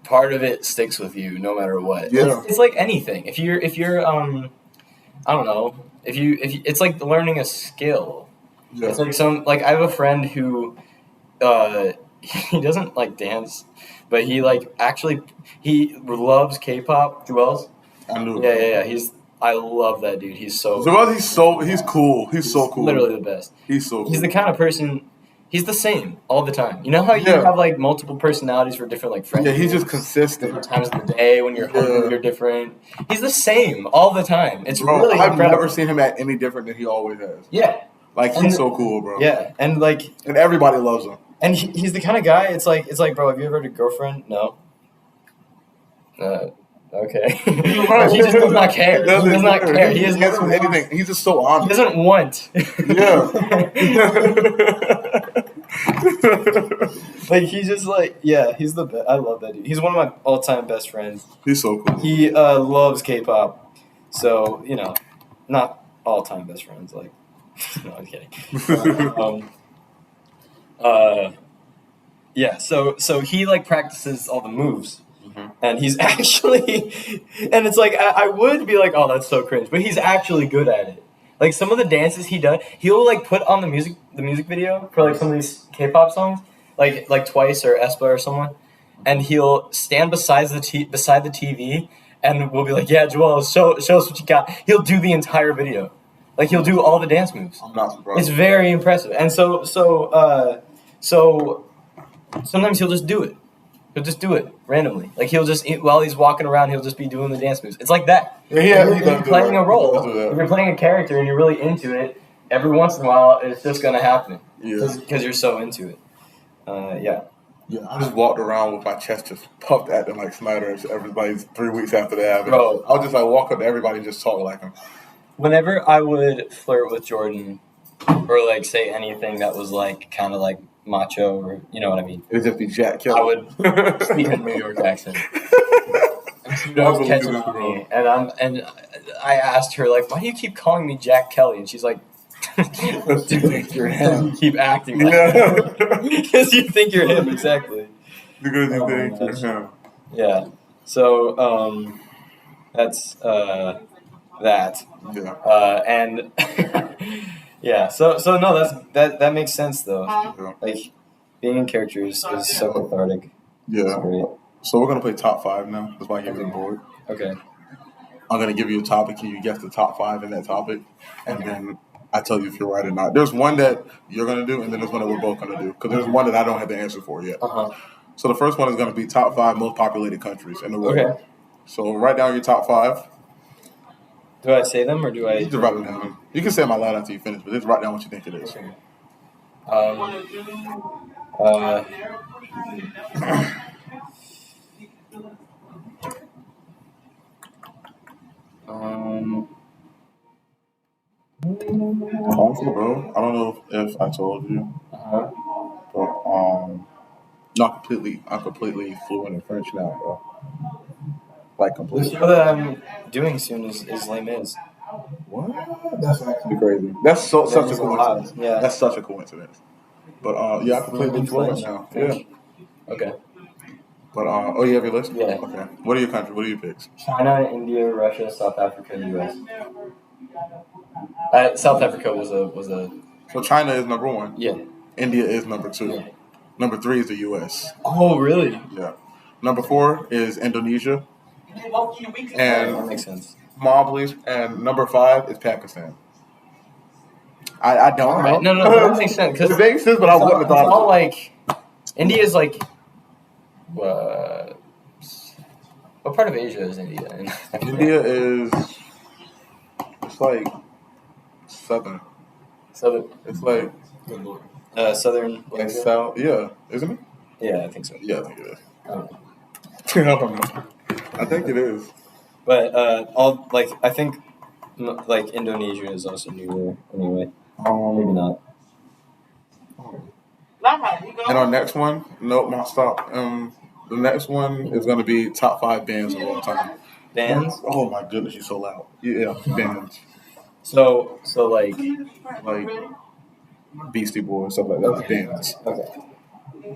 part of it sticks with you no matter what. Yeah. It's like anything. If you're I don't know. If it's like learning a skill. Yeah. It's like I have a friend who he doesn't like dance, but he he loves K-pop. Who else? I knew. Yeah. I love that dude. He's cool. He's cool. He's so cool. Literally the best. He's so cool. He's the kind of person. He's the same all the time. You know how you have like multiple personalities for different like friends. Yeah, he's just consistent. Different times of the day when you're hungry, you're different. He's the same all the time. It's really I've incredible. never seen him act any different than he always has. Yeah. Like, he's so cool, bro. Yeah, and everybody loves him. And he's the kind of guy. It's like, bro, have you ever had a girlfriend? No. Okay. He just does not care. He does not care. He doesn't anything. He's just so honest. He doesn't want. Like, he's just like, yeah, he's the best. I love that dude. He's one of my all-time best friends. He's so cool. He loves K-pop. So, not all-time best friends. Like, no, I'm kidding. Yeah, so he, like, practices all the moves. And he's actually, and it's like, I would be like, oh, that's so cringe, but he's actually good at it. Like, some of the dances he does, he'll, like, put on the music video for, like, some of these K-pop songs, like Twice or aespa or someone, and he'll stand beside the TV, and we'll be like, yeah, Joel, show us what you got. He'll do the entire video. Like, he'll do all the dance moves. I'm not surprised. It's very impressive. And so sometimes he'll just do it. He'll just do it randomly. Like, he'll just, while he's walking around, he'll just be doing the dance moves. It's like that. Yeah, if you're playing a role, if you're playing a character and you're really into it, every once in a while, it's just going to happen. Yeah. Because you're so into it. Yeah. Yeah, I just walked around with my chest just puffed acting like Snyder. Everybody's 3 weeks after that. Bro. I would just, like, walk up to everybody and just talk like him. Whenever I would flirt with Jordan or, like, say anything that was, like, kind of, like, macho, or you know what I mean. It would just be Jack Kelly. I would speak in New York accent. And she was catching up to me, and I asked her, like, why do you keep calling me Jack Kelly? And she's like, Do you think you're him? Keep acting like Yeah. because you think you're him, exactly. Because you Oh, think you're gosh. him. Yeah. So that's that. Yeah. And yeah. So no, that makes sense though. Yeah. Like being in characters is so cathartic. It's Yeah. great. So we're gonna play top 5 now. That's why I gave you the board. Okay. I'm gonna give you a topic and you guess the top 5 in that topic, and then I tell you if you're right or not. There's one that you're gonna do, and then there's one that we're both gonna do. Because there's one that I don't have the answer for yet. So the first one is gonna be top 5 most populated countries in the world. Okay. So write down your top 5. Do I say them or do I? You just write them down. You can say them out loud after you finish, but just write down what you think it is. Also, bro, I don't know if I told you, but I'm completely fluent in French now, bro. Like The completely. show that I'm doing soon is Les Mis. What? That's actually crazy. That's such a It's coincidence. wild, yeah. That's such a coincidence. But yeah, I completely fluent now. Yeah. Okay. But oh, you have your list? Yeah. Okay. What are your countries? What are your picks? China, India, Russia, South Africa, U.S. South Africa was a So China is number 1. yeah. India is number 2. Yeah. Number 3 is the U.S. Oh, really? Yeah. Number 4 is Indonesia. That And makes sense. Mongolia. And number 5 is Pakistan. I don't know. No, that makes sense. It makes sense, but I wouldn't have thought it's all of it. like India's like. What part of Asia is India in? India is. It's like southern. Southern. It's like Southern. like south. Yeah, isn't it? Yeah, I think so. Yeah, I think it is. I don't know. I don't know. I think it is. But all like I think like Indonesia is also newer anyway. Maybe not. And our next one, nope, not stop. The next one is going to be top 5 bands of all time. Bands? Oh my goodness, you're so loud. Yeah, bands So like like Beastie Boys, stuff like that. Bands. okay.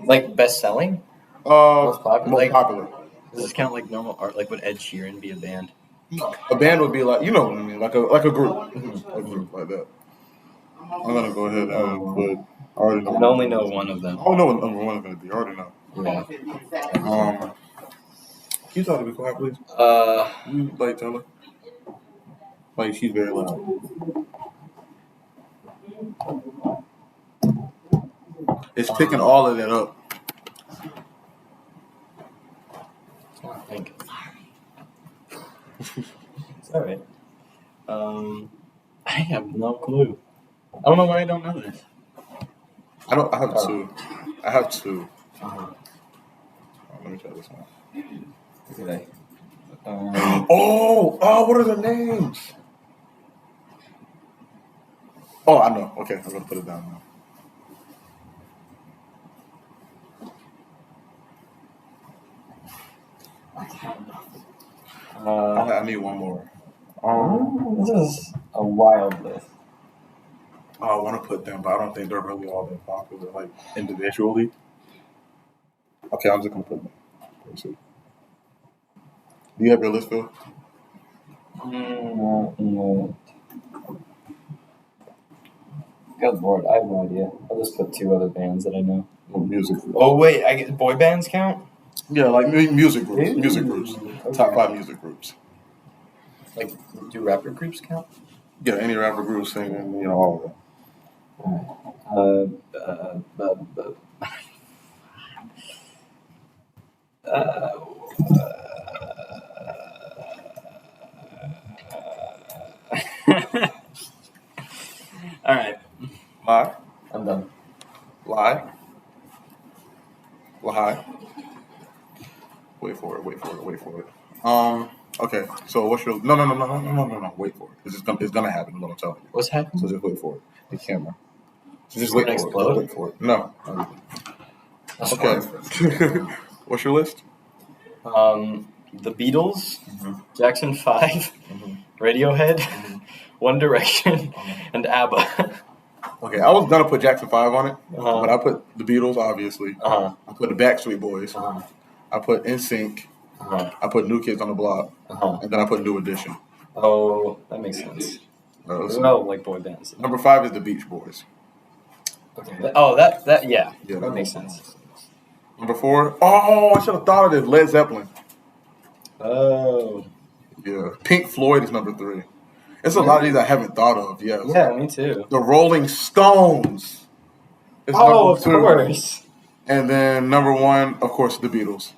Like best selling? Most popular? Like- popular. Does this count like normal art? Like would Ed Sheeran be a band? A band would be like, you know what I mean, like a group, a group like that. I'm gonna go ahead and put. I already know. I only know one of them. I don't know what number 1 is gonna be. I already know. Yeah. Can you talk to me quiet, please? You like tell her? Like she's very loud. It's picking all of that up. I think. It's alright. I have no clue. I don't know why I don't know this. I have 2. Uh-huh. Let me try this one. Okay. What are the names? Oh, I know. Okay, I'm gonna put it down now. I need one more. This is a wild list. I want to put them, but I don't think they're really all that popular, like individually. Okay, I'm just gonna put them. Let's see. Do you have your list, Phil? No. Good lord, I have no idea. I'll just put 2 other bands that I know. Music. Oh wait, I get boy bands count? Yeah, like music groups. Music groups. Okay. Top 5 music groups. Like, do rapper groups count? Yeah, any rapper group singing, all of them. All right. Lie. I'm done. Lie. Wait for it. Okay. So what's your? No. Wait for it. It's gonna happen. Is what I'm telling you. What's happening? So just wait for it. The camera. So just It's wait gonna for explode? it. Wait for it. No. That's Okay. fine. What's your list? The Beatles, Jackson 5, Radiohead, One Direction, and ABBA. Okay, I was gonna put Jackson 5 on it, but I put the Beatles, obviously. I put the Backstreet Boys. I put NSYNC. I put New Kids on the Block, and then I put New Edition. Oh, that makes sense. Well, like boy bands. Number 5 is the Beach Boys. Okay. That makes sense. Number 4. Oh, I should have thought of this. Led Zeppelin. Oh. Yeah. Pink Floyd is number 3. There's a lot of these I haven't thought of. Yes. Yeah, me too. The Rolling Stones. Is of course. And then number 1, of course, the Beatles.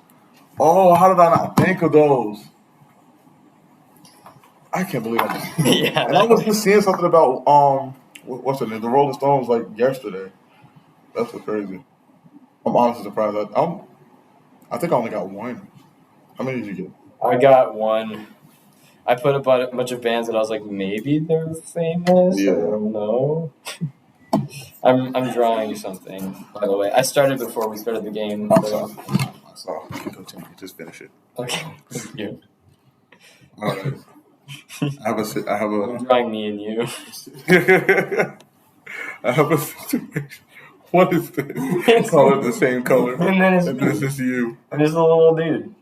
Oh, how did I not think of those? I can't believe I just. Yeah. And I was just seeing something about what's the name? The Rolling Stones like yesterday. That's so crazy. I'm honestly surprised. I think I only got 1. How many did you get? I got 1. I put a bunch of bands that I was like, maybe they're famous. Yeah. I don't know. I'm drawing something, by the way. I started before we started the game. So. Continue. Just finish it. Okay. Thank you. All right. I have a. I'm drawing me and you. I have a situation. What is this? It's all the same color. And then this is you. And this little dude.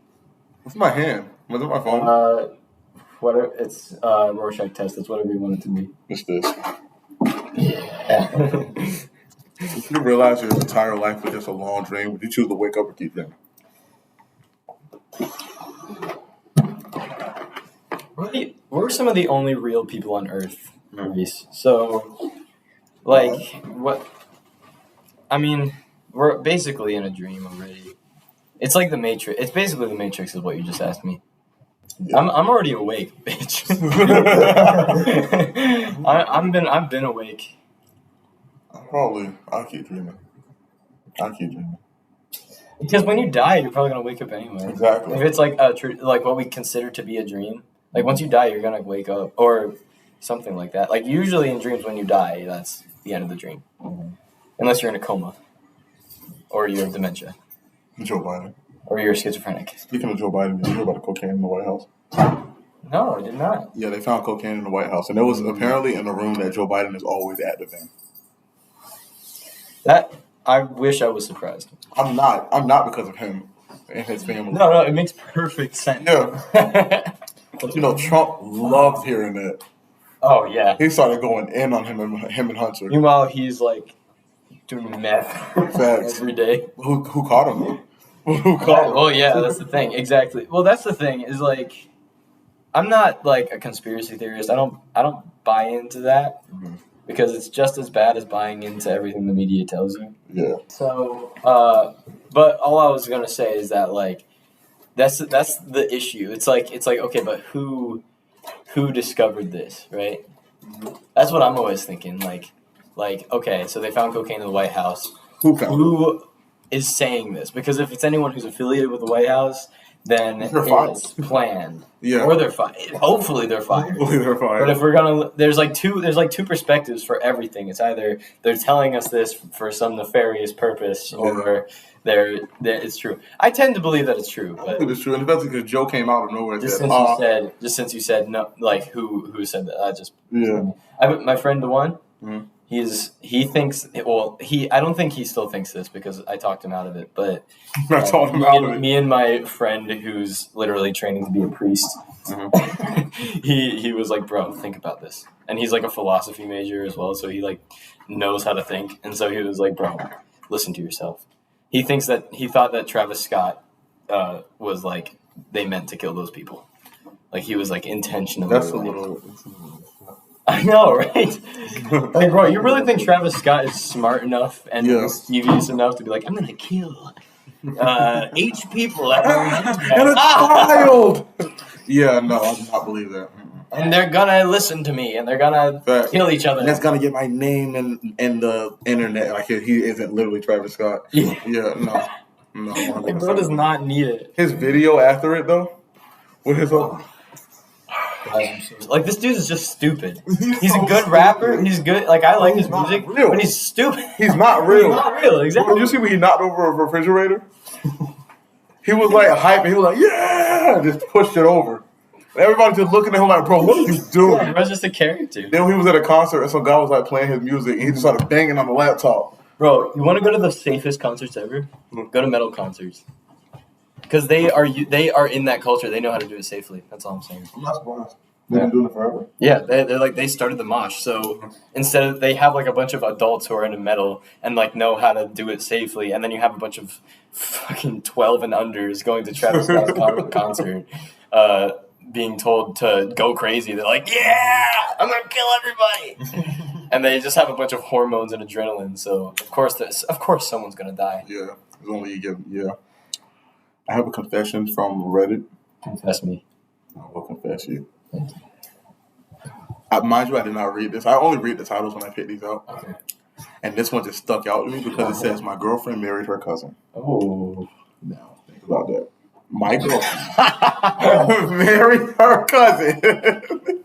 What's my hand? Was it my phone? Whatever. It's Rorschach test. It's whatever you want it to be. It's this. Yeah. If you realize your entire life was just a long dream, would you choose to wake up or keep dreaming? We're some of the only real people on Earth, Reese. So, like, what? I mean, we're basically in a dream already. It's like the Matrix. It's basically the Matrix, is what you just asked me. Yeah. I'm already awake, bitch. I've been awake. I'll keep dreaming. Because when you die, you're probably gonna wake up anyway. Exactly. If it's like like what we consider to be a dream, like once you die, you're gonna wake up or something like that. Like usually in dreams, when you die, that's the end of the dream, unless you're in a coma or you have dementia. Joe Biden. Or you're schizophrenic. Speaking of Joe Biden, did you hear about the cocaine in the White House? No, I did not. Yeah, they found cocaine in the White House, and it was apparently in the room that Joe Biden is always active in. That I wish I was surprised. I'm not because of him and his family. No, it makes perfect sense. Yeah. But Trump loved hearing that. Oh yeah. He started going in on him and Hunter. Meanwhile, he's like doing meth every day. Who caught him? Who caught him? Well, yeah, that's the thing. Exactly. Well, that's the thing is like, I'm not like a conspiracy theorist. I don't buy into that because it's just as bad as buying into everything the media tells you. Yeah. So, but all I was gonna say is that like, that's the issue. It's like okay, but who discovered this, right? That's what I'm always thinking. Like okay, so they found cocaine in the White House. Who is saying this? Because if it's anyone who's affiliated with the White House, then it's planned. Yeah. Or they're fired. Hopefully they're fired. But if we're gonna, there's like two perspectives for everything. It's either they're telling us this for some nefarious purpose, or it's true. I tend to believe that it's true. But I think it's true, and especially because Joe came out of nowhere and just said, since you said no, like who said that? I just my friend the one. Mm-hmm. He thinks I don't think he still thinks this because I talked him out of it, but me and my friend who's literally training to be a priest, he was like, bro, think about this. And he's like a philosophy major as well, so he like knows how to think. And so he was like, bro, listen to yourself. He thought that Travis Scott was like they meant to kill those people. Like he was like intentionally. That's a little. I know, right? Like, bro, you really think Travis Scott is smart enough and mischievous enough to be like, I'm gonna kill 8 people at and a child? Yeah, no, I do not believe that. And they're gonna listen to me, and they're gonna kill each other. And that's gonna get my name in the internet. Like he isn't literally Travis Scott. Yeah, no. Like, bro does not need it. His video after it though, with his like this dude is just stupid. He's a good rapper. He's good. Like I like his music, but he's stupid. He's not real. He's not real. Exactly. Did you see when he knocked over a refrigerator? He was like hyping. He was like, "Yeah!" Just pushed it over. Everybody just looking at him like, bro, what are you doing? Yeah, he was just a character. Then he was at a concert and some guy was like playing his music and he just started banging on the laptop. Bro, you want to go to the safest concerts ever? Go to metal concerts. Because they are in that culture. They know how to do it safely. That's all I'm saying. I'm not surprised. They've been doing it forever. Yeah, they started the mosh. So instead of they have like a bunch of adults who are into metal and like know how to do it safely, and then you have a bunch of fucking 12 and unders going to Travis Scott's concert, being told to go crazy. They're like, yeah, I'm gonna kill everybody, and they just have a bunch of hormones and adrenaline. So of course someone's gonna die. Yeah, it's only you get. Yeah, I have a confession from Reddit. Confess me. I will confess you. Mind you, I did not read this. I only read the titles when I pick these out. Okay. And this one just stuck out to me because it says, my girlfriend married her cousin. Oh. Now, think about that. My girlfriend married her cousin.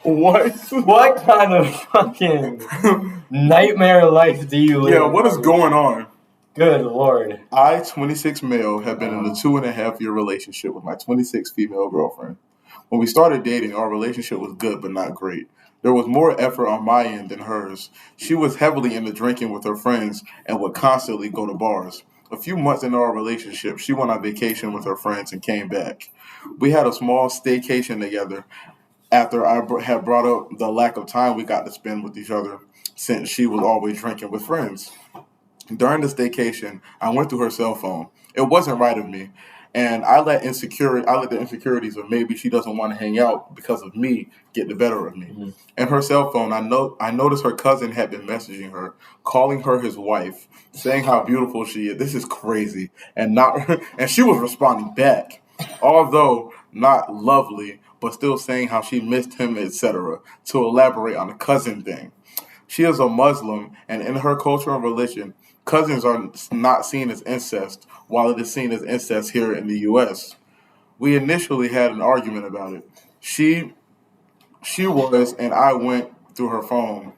What? What kind of fucking nightmare life do you live? Yeah, what is going on? Good Lord. I, 26 male, have been in a 2.5-year relationship with my 26 female girlfriend. When we started dating, our relationship was good but not great. There was more effort on my end than hers. She was heavily into drinking with her friends and would constantly go to bars. A few months into our relationship, she went on vacation with her friends and came back. We had a small staycation together after I had brought up the lack of time we got to spend with each other since she was always drinking with friends. During the staycation, I went through her cell phone. It wasn't right of me. And I let the insecurities of maybe she doesn't want to hang out because of me get the better of me. Mm-hmm. And her cell phone, I noticed her cousin had been messaging her, calling her his wife, saying how beautiful she is. This is crazy. And she was responding back, although not lovely, but still saying how she missed him, etc. To elaborate on the cousin thing. She is a Muslim, and in her culture and religion, cousins are not seen as incest, while it is seen as incest here in the U.S. We initially had an argument about it. She was, and I went through her phone.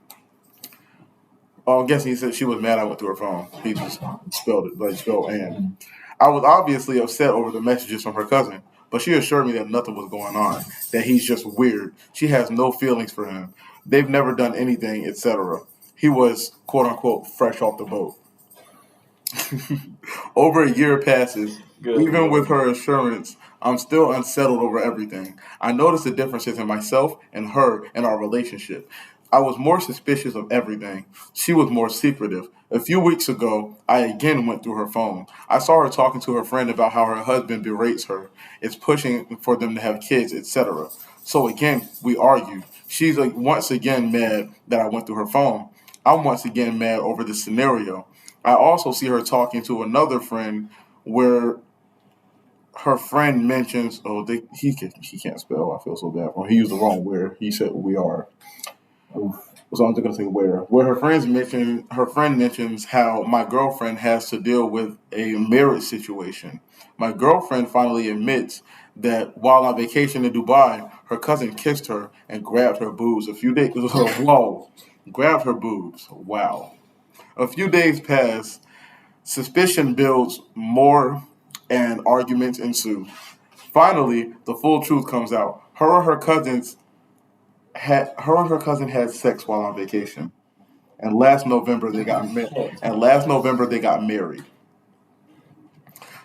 Oh, I'm guessing he said she was mad I went through her phone. He just spelled it, like spelled and. I was obviously upset over the messages from her cousin, but she assured me that nothing was going on, that he's just weird. She has no feelings for him. They've never done anything, etc. He was, quote unquote, fresh off the boat. Over a year passes. Good. Even with her assurance, I'm still unsettled over everything. I noticed the differences in myself and her in our relationship. I was more suspicious of everything. She was more secretive. A few weeks ago, I again went through her phone. I saw her talking to her friend about how her husband berates her, is pushing for them to have kids, etc. So again, we argued. She's once again mad that I went through her phone. I'm once again mad over this scenario. I also see her talking to another friend where her friend mentions, he can't spell. I feel so bad for him. He used the wrong where. He said we are. So I'm just gonna say where her friend mentions how my girlfriend has to deal with a marriage situation. My girlfriend finally admits that while on vacation in Dubai, her cousin kissed her and grabbed her boobs a few days. Whoa, grabbed her boobs. Wow. A few days pass, suspicion builds more, and arguments ensue. Finally, the full truth comes out. Her and her cousin had sex while on vacation, and last November they got married.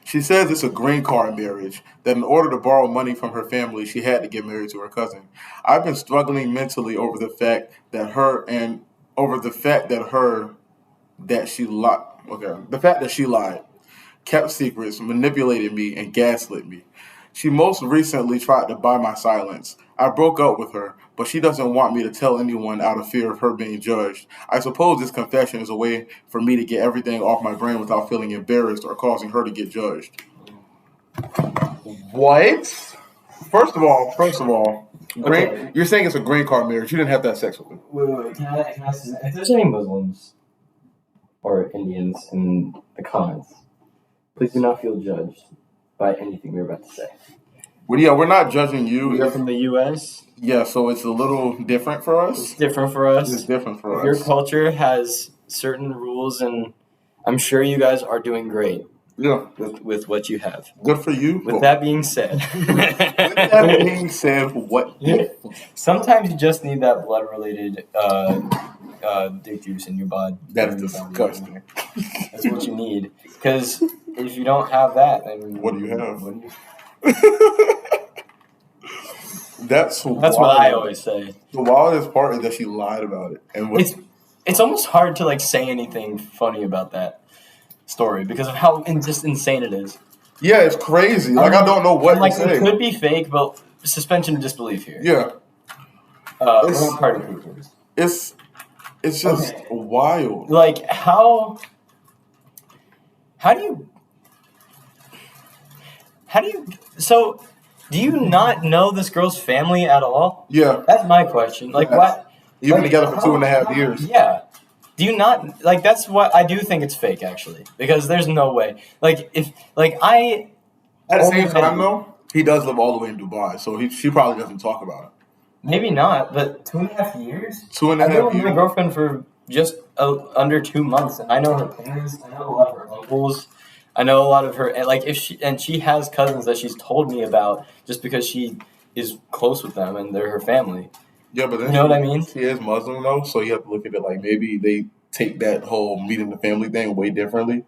She says it's a green card marriage, that in order to borrow money from her family, she had to get married to her cousin. I've been struggling mentally over the fact that she lied, kept secrets, manipulated me, and gaslit me. She most recently tried to buy my silence. I broke up with her, but she doesn't want me to tell anyone out of fear of her being judged. I suppose this confession is a way for me to get everything off my brain without feeling embarrassed or causing her to get judged. What? First of all, okay. You're saying it's a green card marriage. You didn't have that sex with her. Wait. Can I ask you, if there's any Muslims or Indians in the comments, please do not feel judged by anything we're about to say. Well, we're not judging you. You're from the U.S.? Yeah, so it's a little different for us. It's different for us. It's different for us. Your culture has certain rules, and I'm sure you guys are doing great. Yeah. With what you have. Good for you. With that being said. What? Sometimes you just need that blood-related dick juice in your body. That is disgusting. That's what you need. Because if you don't have that, then what do you have? That's what I always say. The wildest part is that she lied about it, and it's almost hard to like say anything funny about that story because of how just insane it is. Yeah, it's crazy. Like I don't know what to say. It could be fake, but suspension of disbelief here. Yeah. It's party poopers. It's just wild. Like how do you so do you not know this girl's family at all? Yeah. That's my question. Like what? You've been together for 2.5 years. Yeah. Do you not like? That's what I do think it's fake actually, because there's no way. Like if I. At the same time though, he does live all the way in Dubai, so she probably doesn't talk about it. Maybe not, but 2.5 years. 2.5 I've been with years. my girlfriend for just under 2 months, and I know her parents. I know a lot of her uncles. I know a lot of her, like she has cousins that she's told me about just because she is close with them and they're her family. Yeah, but then you know what I mean? She is Muslim though, so you have to look at it like maybe they take that whole meeting the family thing way differently,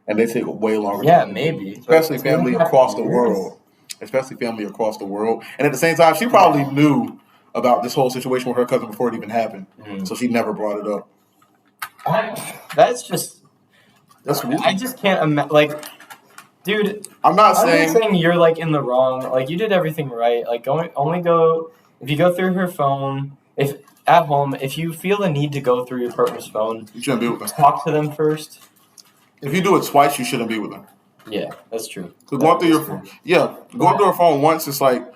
and they take it way longer. Yeah, maybe. Especially family across the world. And at the same time, she probably knew about this whole situation with her cousin before it even happened, so she never brought it up. That's weird. I just can't imagine. Like, dude, I'm not saying you're like in the wrong. Like, you did everything right. Like, if you go through her phone. If at home, if you feel the need to go through your partner's phone, you shouldn't be with them. Talk to them first. If you do it twice, you shouldn't be with them. Yeah, that's true. Going through her phone once, it's like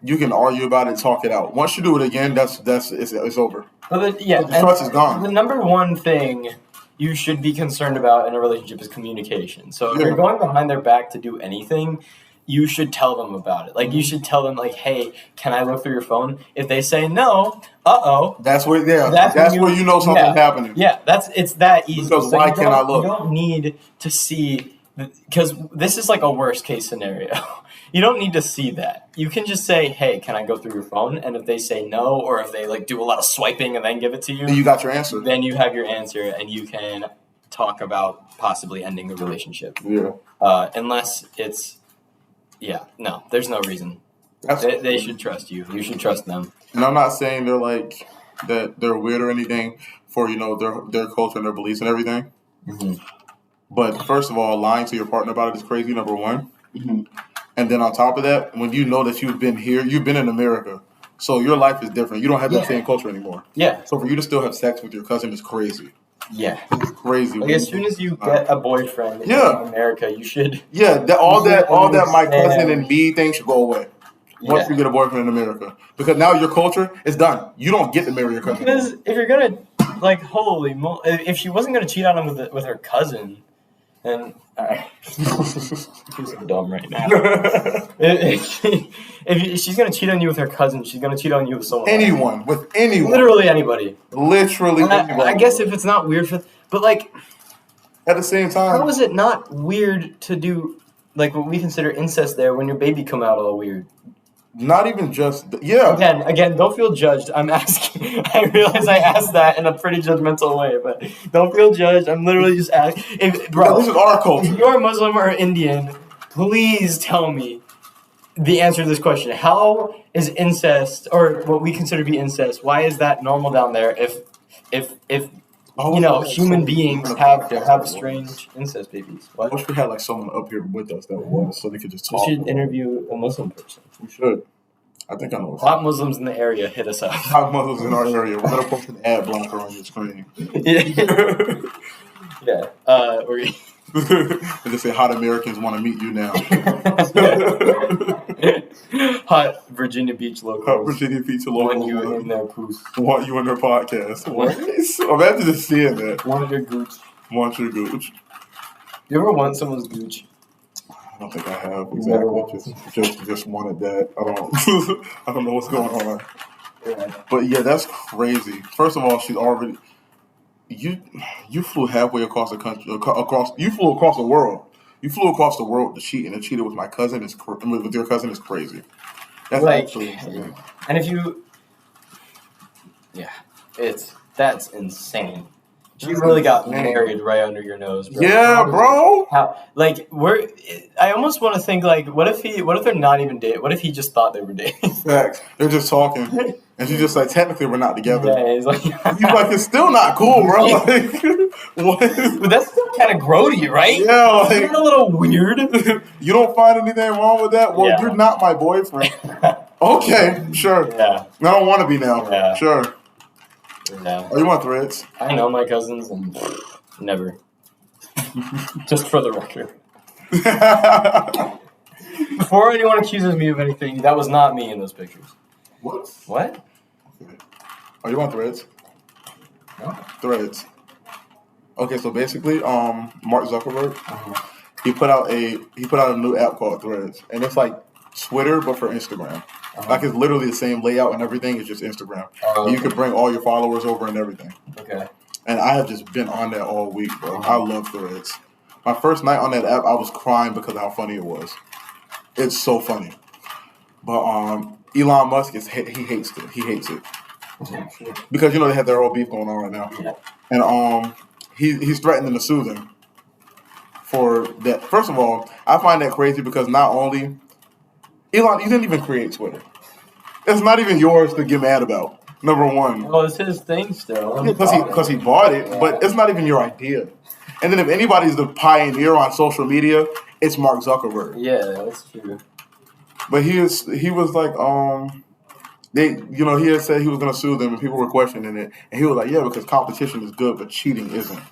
you can argue about it, talk it out. Once you do it again, it's over. But the trust is gone. The number one thing you should be concerned about in a relationship is communication. So if you're going behind their back to do anything, you should tell them about it. Like, you should tell them, like, hey, can I look through your phone? If they say no, That's where you know something's happening. Yeah, it's that easy. Because why can't I look? You don't need to see, because this is like a worst case scenario. You don't need to see that. You can just say, hey, can I go through your phone? And if they say no, or if they like do a lot of swiping and then give it to you, then you got your answer. Then you have your answer, and you can talk about possibly ending the relationship. Yeah. Unless it's, no, there's no reason. They should trust you. You should trust them. And I'm not saying they're like that they're weird or anything for their culture and their beliefs and everything. Mm-hmm. But first of all, lying to your partner about it is crazy. Number one. Mm-hmm. And then on top of that, when you know that you've been in America, so your life is different. You don't have that same culture anymore. Yeah. So for you to still have sex with your cousin is crazy. Yeah. It's crazy. Like, as soon as you get a boyfriend in America, you should. Yeah, all that my cousin and me thing should go away. Once you get a boyfriend in America. Because now your culture is done. You don't get to marry your cousin. Because if you're going to, like, if she wasn't going to cheat on him with her cousin, then, she's so dumb right now. if she's going to cheat on you with her cousin, she's going to cheat on you with someone else. With anyone. Literally anybody. Literally anybody. I guess if it's not weird but like, at the same time, how is it not weird to do, like, what we consider incest there when your baby come out all weird? Not even just, yeah. Again, don't feel judged. I'm asking. I realize I asked that in a pretty judgmental way, but don't feel judged. I'm literally just asking. Bro, this is our culture. If you're Muslim or Indian, please tell me the answer to this question. How is incest, or what we consider to be incest, why is that normal down there if human beings have strange incest babies? What? I wish we had like someone up here with us that was, so they could just talk. We should interview a Muslim person. We should. I think I know. Hot Muslims in the area, hit us up. Hot Muslims in our area. We're gonna post an ad blocker on your screen. Yeah. And just say hot Americans want to meet you now. Hot Virginia Beach locals. Hot Virginia Beach locals. Want you in their poos. Want you in their podcast. What? Imagine just seeing that. Want your gooch. Want your gooch. You ever want someone's gooch? I don't think I have. Exactly. Just wanted that. I don't know what's going on. Yeah. But yeah, that's crazy. First of all, she's already. You flew halfway across the country. You flew across the world You flew across the world to cheat, and to cheated with my cousin with your cousin is crazy. That's like, actually insane. And if you, that's insane. She really got married right under your nose, bro. Yeah, bro. I almost want to think, like, what if they're not even dating? What if he just thought they were dating? Facts. They're just talking. And she's just like, technically, we're not together. Yeah, he's like, it's still not cool, bro. Like, what? But that's still kind of grody, right? Yeah, like, isn't it a little weird? You don't find anything wrong with that? Well, Yeah. You're not my boyfriend. Okay, sure. Yeah. I don't want to be now. Yeah. Sure. Yeah. Oh, you want threads? I know my cousins and never. Just for the record. Before anyone accuses me of anything, that was not me in those pictures. What? What? Oh, you want threads? No. Threads. Okay, so basically, Mark Zuckerberg, he put out a new app called Threads, and it's like Twitter but for Instagram. Like it's literally the same layout and everything. It's just Instagram. And you can bring all your followers over and everything. Okay. And I have just been on that all week, bro. I love Threads. My first night on that app, I was crying because of how funny it was. It's so funny. But Elon Musk he hates it. He hates it because they have their whole beef going on right now. Yeah. And he's threatening to sue them for that. First of all, I find that crazy because not only Elon, you didn't even create Twitter. It's not even yours to get mad about. Number one. Well, it's his thing still. Because he bought it, but it's not even your idea. And then if anybody's the pioneer on social media, it's Mark Zuckerberg. Yeah, that's true. But he was like, he had said he was going to sue them, and people were questioning it, and he was like, yeah, because competition is good, but cheating isn't.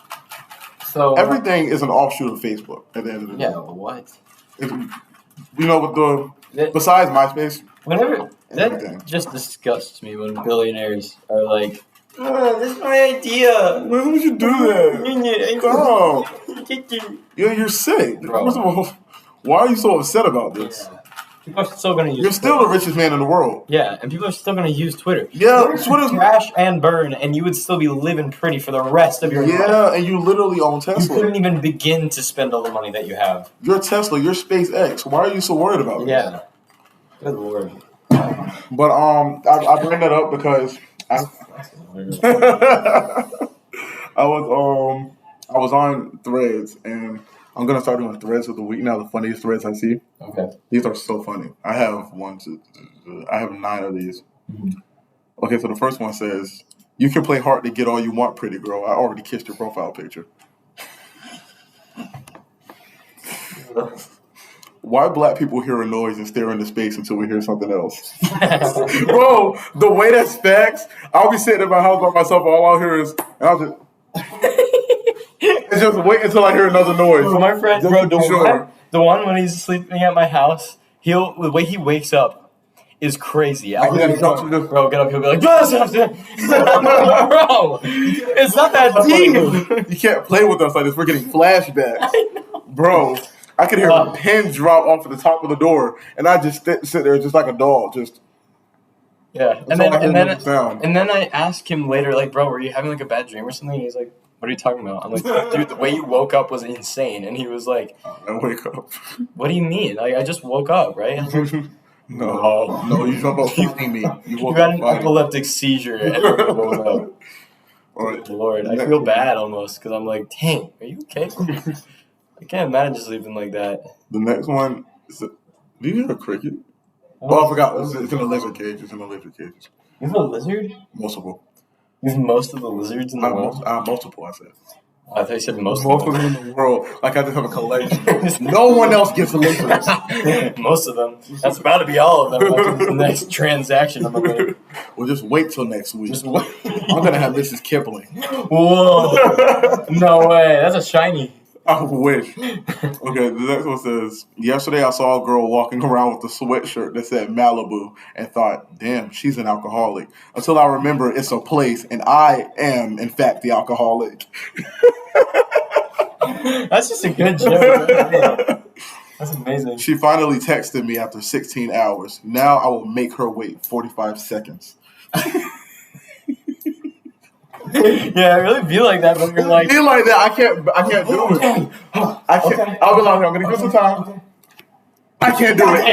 So everything is an offshoot of Facebook at the end of the day. Yeah, what? Besides MySpace. That just disgusts me when billionaires are like, this is my idea. Why would you do that? Girl, you're sick. Bro. First of all, why are you so upset about this? Yeah. People are still going to use You're still the richest man in the world. Yeah, and people are still going to use Twitter. Yeah, Twitter's crash and burn, and you would still be living pretty for the rest of your life. Yeah, and you literally own Tesla. You couldn't even begin to spend all the money that you have. You're Tesla, you're SpaceX. Why are you so worried about this? Yeah. Good Lord. But I bring that up because I was on Threads, and I'm gonna start doing Threads of the week now. The funniest threads I see. Okay. These are so funny. I have 9 of these. Mm-hmm. Okay, so the first one says, "You can play hard to get all you want, pretty girl. I already kissed your profile picture." Why black people hear a noise and stare into space until we hear something else? Bro, the way that's facts, I'll be sitting in my house by myself, all I'll hear is, and I'll just... And just wait until I hear another noise. Bro, my friend, the one when he's sleeping at my house, the way he wakes up is crazy. Bro, get up, he'll be like, bro, it's not that deep. You can't play with us like this. We're getting flashbacks. Bro, I could hear a pin drop off of the top of the door, and I just sit there just like a doll, just... Yeah, and then I ask him later, like, bro, were you having like a bad dream or something? And he's like, what are you talking about? I'm like, dude, the way you woke up was insane. And he was like, I wake up. What do you mean? Like, I just woke up, right? No, you talking about killing me. You had an epileptic seizure and you woke up. Right. Lord, I feel bad almost because I'm like, dang, are you okay? I can't imagine sleeping like that. The next one is, do you hear a cricket? Oh, I forgot. It's in a lizard cage. You have a lizard? Multiple. You have most of the lizards in the world? Multiple, I said. I thought you said most of them in the world. Like I just have a collection. No one else gets lizards. Most of them. That's about to be all of them. Like the next transaction I'm going to make. Well, just wait till next week. Just wait. I'm going to have Mrs. Kipling. Whoa. No way. That's a shiny. I wish. Okay, the next one says, yesterday I saw a girl walking around with a sweatshirt that said Malibu and thought, damn, she's an alcoholic. Until I remember it's a place and I am, in fact, the alcoholic. That's just a good joke. That's amazing. She finally texted me after 16 hours. Now I will make her wait 45 seconds. Yeah, I really be like that, but you're like... Be like that. I can't do it. I can't. Okay. I'll be like, I'm gonna give some time. Okay. I can't do it.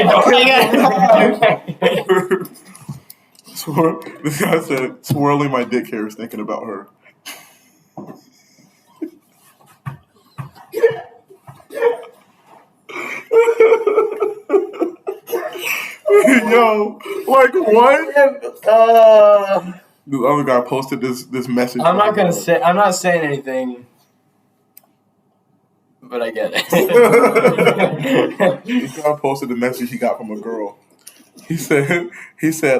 This guy said, swirling my dick hairs thinking about her. Yo, like what? The other guy posted this message. I'm not saying anything, but I get it. This guy posted the message he got from a girl. He said,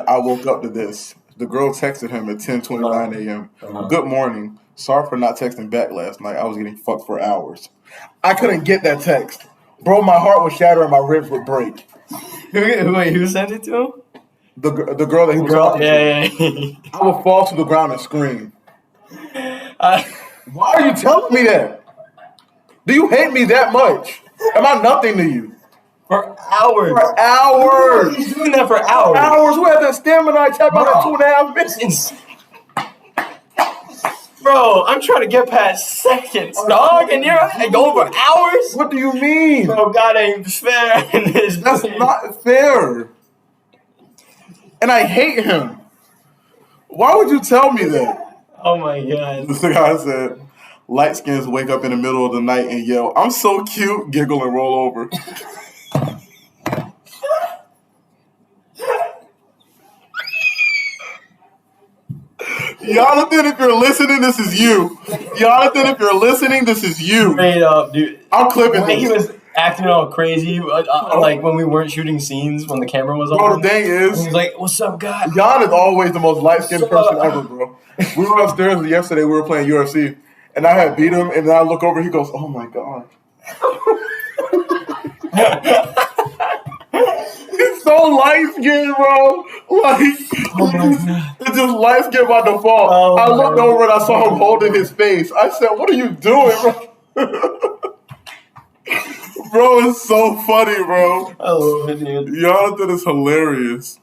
I woke up to this. The girl texted him at 10:29 a.m. Good morning. Sorry for not texting back last night. I was getting fucked for hours. I couldn't get that text. Bro, my heart was shattering. My ribs would break. Wait, who sent it to him? The girl that he was talking to. Yeah. I would fall to the ground and scream. Why are you telling me that? Do you hate me that much? Am I nothing to you? For hours. For hours. He's doing that for hours. Hours. Who has that stamina? I tap out at 2.5 minutes. Bro, I'm trying to get past seconds, dog, and you're like over hours? What do you mean? Bro, God ain't fair in this. That's not fair. And I hate him. Why would you tell me that? Oh my God. This guy said, light skins wake up in the middle of the night and yell, I'm so cute, giggle and roll over. Jonathan, if you're listening, this is you. Jonathan, if you're listening, this is you. Straight up, dude. I'm clipping this. He was acting all crazy, like when we weren't shooting scenes, when the camera was on. Bro, the thing is, he's like, what's up, guy? Jan is always the most light-skinned person ever, bro. We were upstairs yesterday, we were playing UFC, and I had beat him, and then I look over, he goes, oh my God. He's so light-skinned, bro. Like, it's just light-skinned by default. Oh, I looked over and I saw him holding his face. I said, what are you doing, bro? Bro, it's so funny, bro. I love it, dude. Jonathan is hilarious.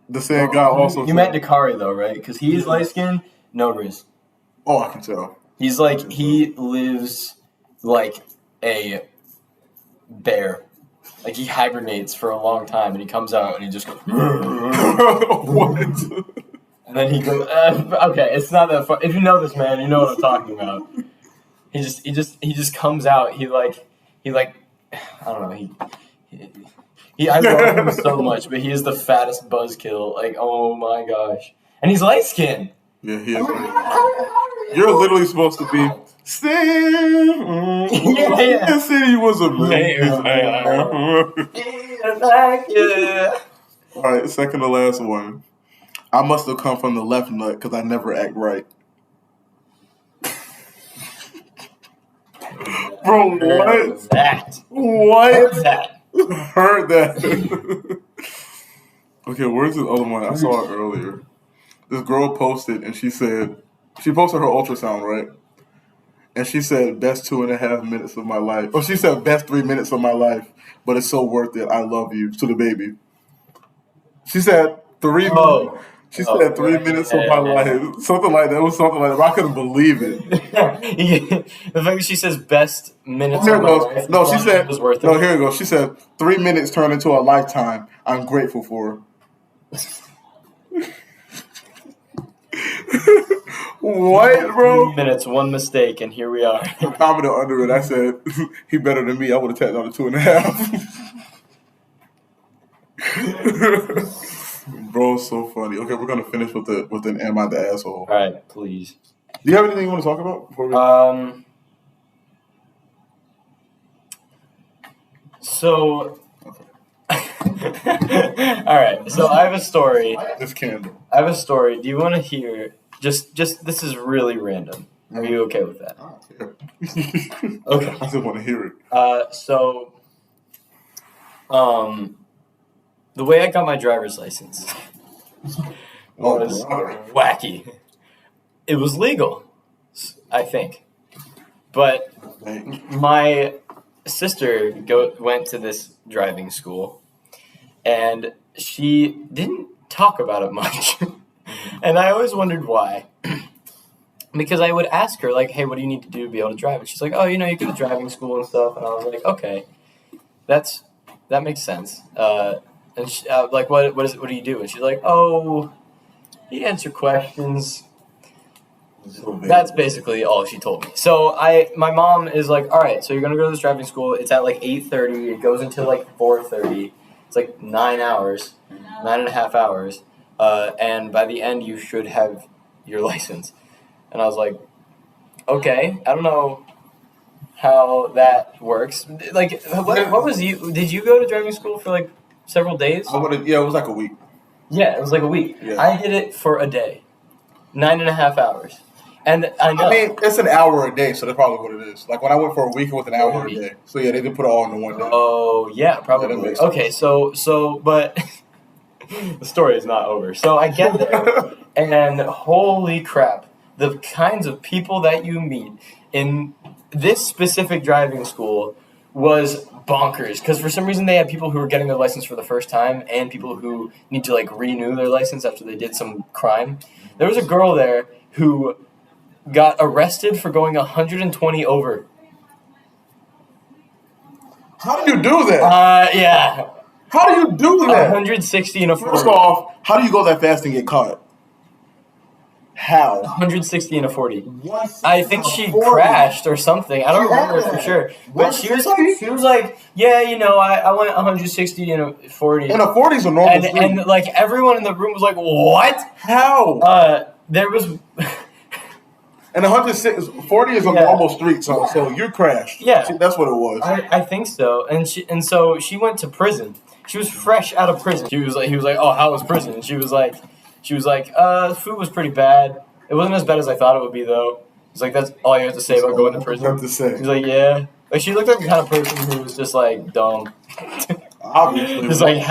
The same guy also You said, meant Dakari, though, right? Because he's light-skinned. No, Reese. oh, I can tell. He's like, he lives like a bear. Like, he hibernates for a long time, and he comes out, and he just goes... What? And then he goes... okay, it's not that fun. If you know this man, you know what I'm talking about. He just comes out. He like... I don't know. I love him so much, but he is the fattest buzzkill. Like, oh my gosh. And he's light-skinned. Yeah, he is. You're literally supposed to be... The city was amazing. All right, second to last one. I must have come from the left nut because I never act right. Bro, what? That. What? That. Heard that. Okay, where's the other one? I saw it earlier. This girl posted, and she posted her ultrasound, right? And she said, best 2.5 minutes of my life. Or she said, best 3 minutes of my life, but it's so worth it. I love you. To the baby. She said 3 minutes. She said 3 minutes of my life. Something like that. It was something like that. But I couldn't believe it. The fact that she says best minutes Here of it my goes. life. No, she said, was worth it. no, here it goes. She said 3 minutes turned into a lifetime. I'm grateful for. What, bro? 3 minutes, one mistake, and here we are. I commented under it. I said, he better than me. I would have tapped on the 2.5. Bro, so funny. Okay, we're gonna finish with an "Am I the asshole?" All right, please. Do you have anything you want to talk about before we? So. All right. So I have a story. This candle. I have a story. Do you want to hear? Just this is really random. Are you okay with that? Okay. I just want to hear it. The way I got my driver's license was wacky. It was legal, I think, but my sister went to this driving school, and she didn't talk about it much, and I always wondered why. because I would ask her, like, hey, what do you need to do to be able to drive? And she's like, oh, you know, you go to driving school and stuff. And I was like, okay, that makes sense. And she, like, what do you do? And she's like, oh, you answer questions. That's basically all she told me. So my mom is like, all right, so you're gonna go to this driving school. It's at like 8:30. It goes until like 4:30. It's like 9 hours, 9.5 hours. And by the end, you should have your license. And I was like, okay, I don't know how that works. Like, what was you? Did you go to driving school for like several days? Yeah, it was like a week. Yeah, it was like a week. Yeah. I did it for a day, 9.5 hours. And I know. I mean, it's an hour a day, so that's probably what it is. Like when I went for a week, it was an hour a day. So yeah, they did put it all in one day. Oh yeah, probably. Yeah, okay, so but the story is not over. So I get there, and holy crap, the kinds of people that you meet in this specific driving school was bonkers. Because for some reason they had people who were getting their license for the first time, and people who need to like renew their license after they did some crime. There was a girl there who got arrested for going 120 over. How do you do that? Yeah. How do you do that? 160 in a 40. First off, how do you go that fast and get caught? How? 160 in a 40. I think she crashed or something. I don't remember for sure. But she was like, yeah, you know, I went 160 in a 40. And a 40 is a normal speed. And like everyone in the room was like, what? How? There was. And 140 is a normal street, so you crashed. Yeah, that's what it was. I think so. And so she went to prison. She was fresh out of prison. He was like, oh, how was prison? And she was like, food was pretty bad. It wasn't as bad as I thought it would be though. He's like, that's all you have to say about going to prison. He's like, yeah. Like she looked like the kind of person who was just like dumb. Obviously, just like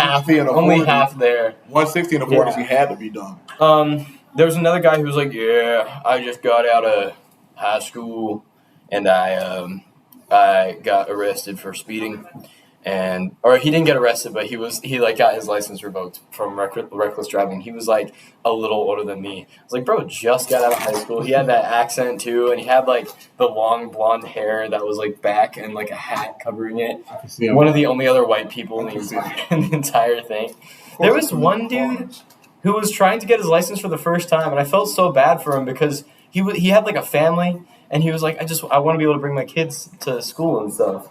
only half there. 160 and a 40, she had to be dumb. There was another guy who was like, yeah, I just got out of high school and I got arrested for speeding. Or he didn't get arrested, but he got his license revoked from reckless driving. He was like a little older than me. I was like, bro, just got out of high school. He had that accent too, and he had like the long blonde hair that was like back and like a hat covering it. One of the only other white people in the entire thing. There was one dude who was trying to get his license for the first time, and I felt so bad for him because he had like a family, and he was like, I want to be able to bring my kids to school and stuff.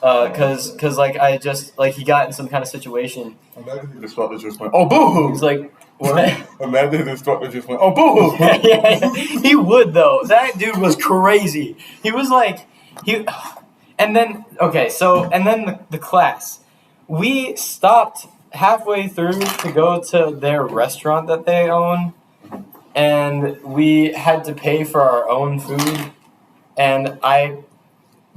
Cause like he got in some kind of situation. Imagine the instructor just went, oh boo-hoo. He's like, what? Imagine the instructor just went, oh boo-hoo. yeah. He would though. That dude was crazy. He was like and then the class. We stopped halfway through to go to their restaurant that they own, and we had to pay for our own food, and I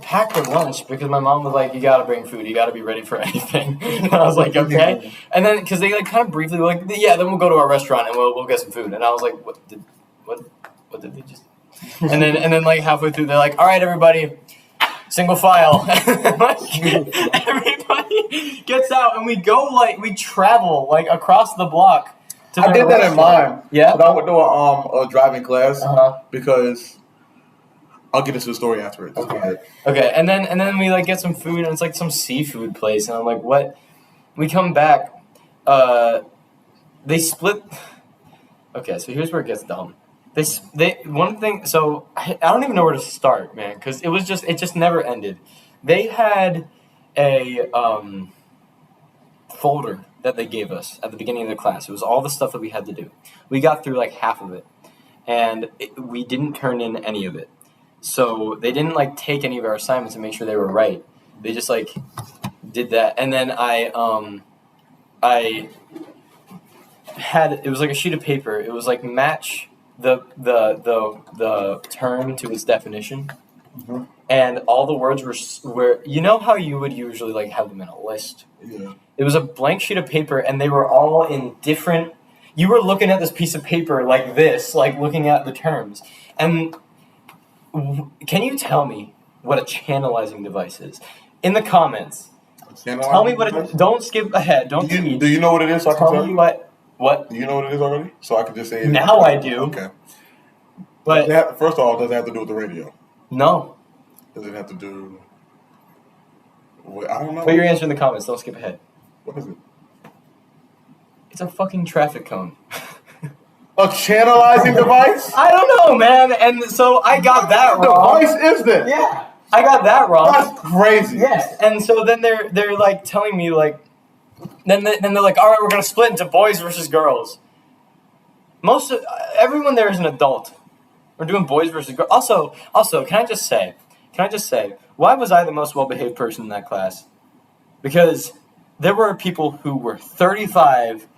packed a lunch because my mom was like, you gotta bring food, you gotta be ready for anything. And I was like, okay. And then because they like kind of briefly were like, yeah, then we'll go to our restaurant and we'll get some food. And I was like, what did they just and then like halfway through they're like, all right everybody, single file. Everybody gets out and we travel like across the block to I did that in mine. Yeah. But I went to a driving class because I'll get into the story after it. Okay. And then we like get some food and it's like some seafood place and I'm like, what? We come back. They split. Okay, so here's where it gets dumb. One thing. So I don't even know where to start, man, because it just never ended. They had a folder that they gave us at the beginning of the class. It was all the stuff that we had to do. We got through like half of it, and we didn't turn in any of it. So they didn't like take any of our assignments and make sure they were right. They just like did that, and then I had, it was like a sheet of paper. It was like match the term to its definition, and all the words were you know how you would usually like have them in a list. Yeah. It was a blank sheet of paper, and they were all in different. You were looking at this piece of paper like this, like looking at the terms, and. Can you tell me what a channelizing device is? In the comments. Tell me what it. Don't skip ahead. Don't cheat. Do you know what it is? So I can tell me what. Do you know what it is already? So I can just say it. Now I do. Okay. But first of all, does it have to do with the radio? No. Does it have to do? I don't know. Put your answer in the comments. Don't skip ahead. What is it? It's a fucking traffic cone. A channelizing device? I don't know, man. And so I got that wrong. What device is this? Yeah, I got that wrong. That's crazy. Yes. And so then they're like telling me like, then they're like, all right, we're gonna split into boys versus girls. Everyone there is an adult. We're doing boys versus girls. Also, can I just say, why was I the most well-behaved person in that class? Because there were people who were 35,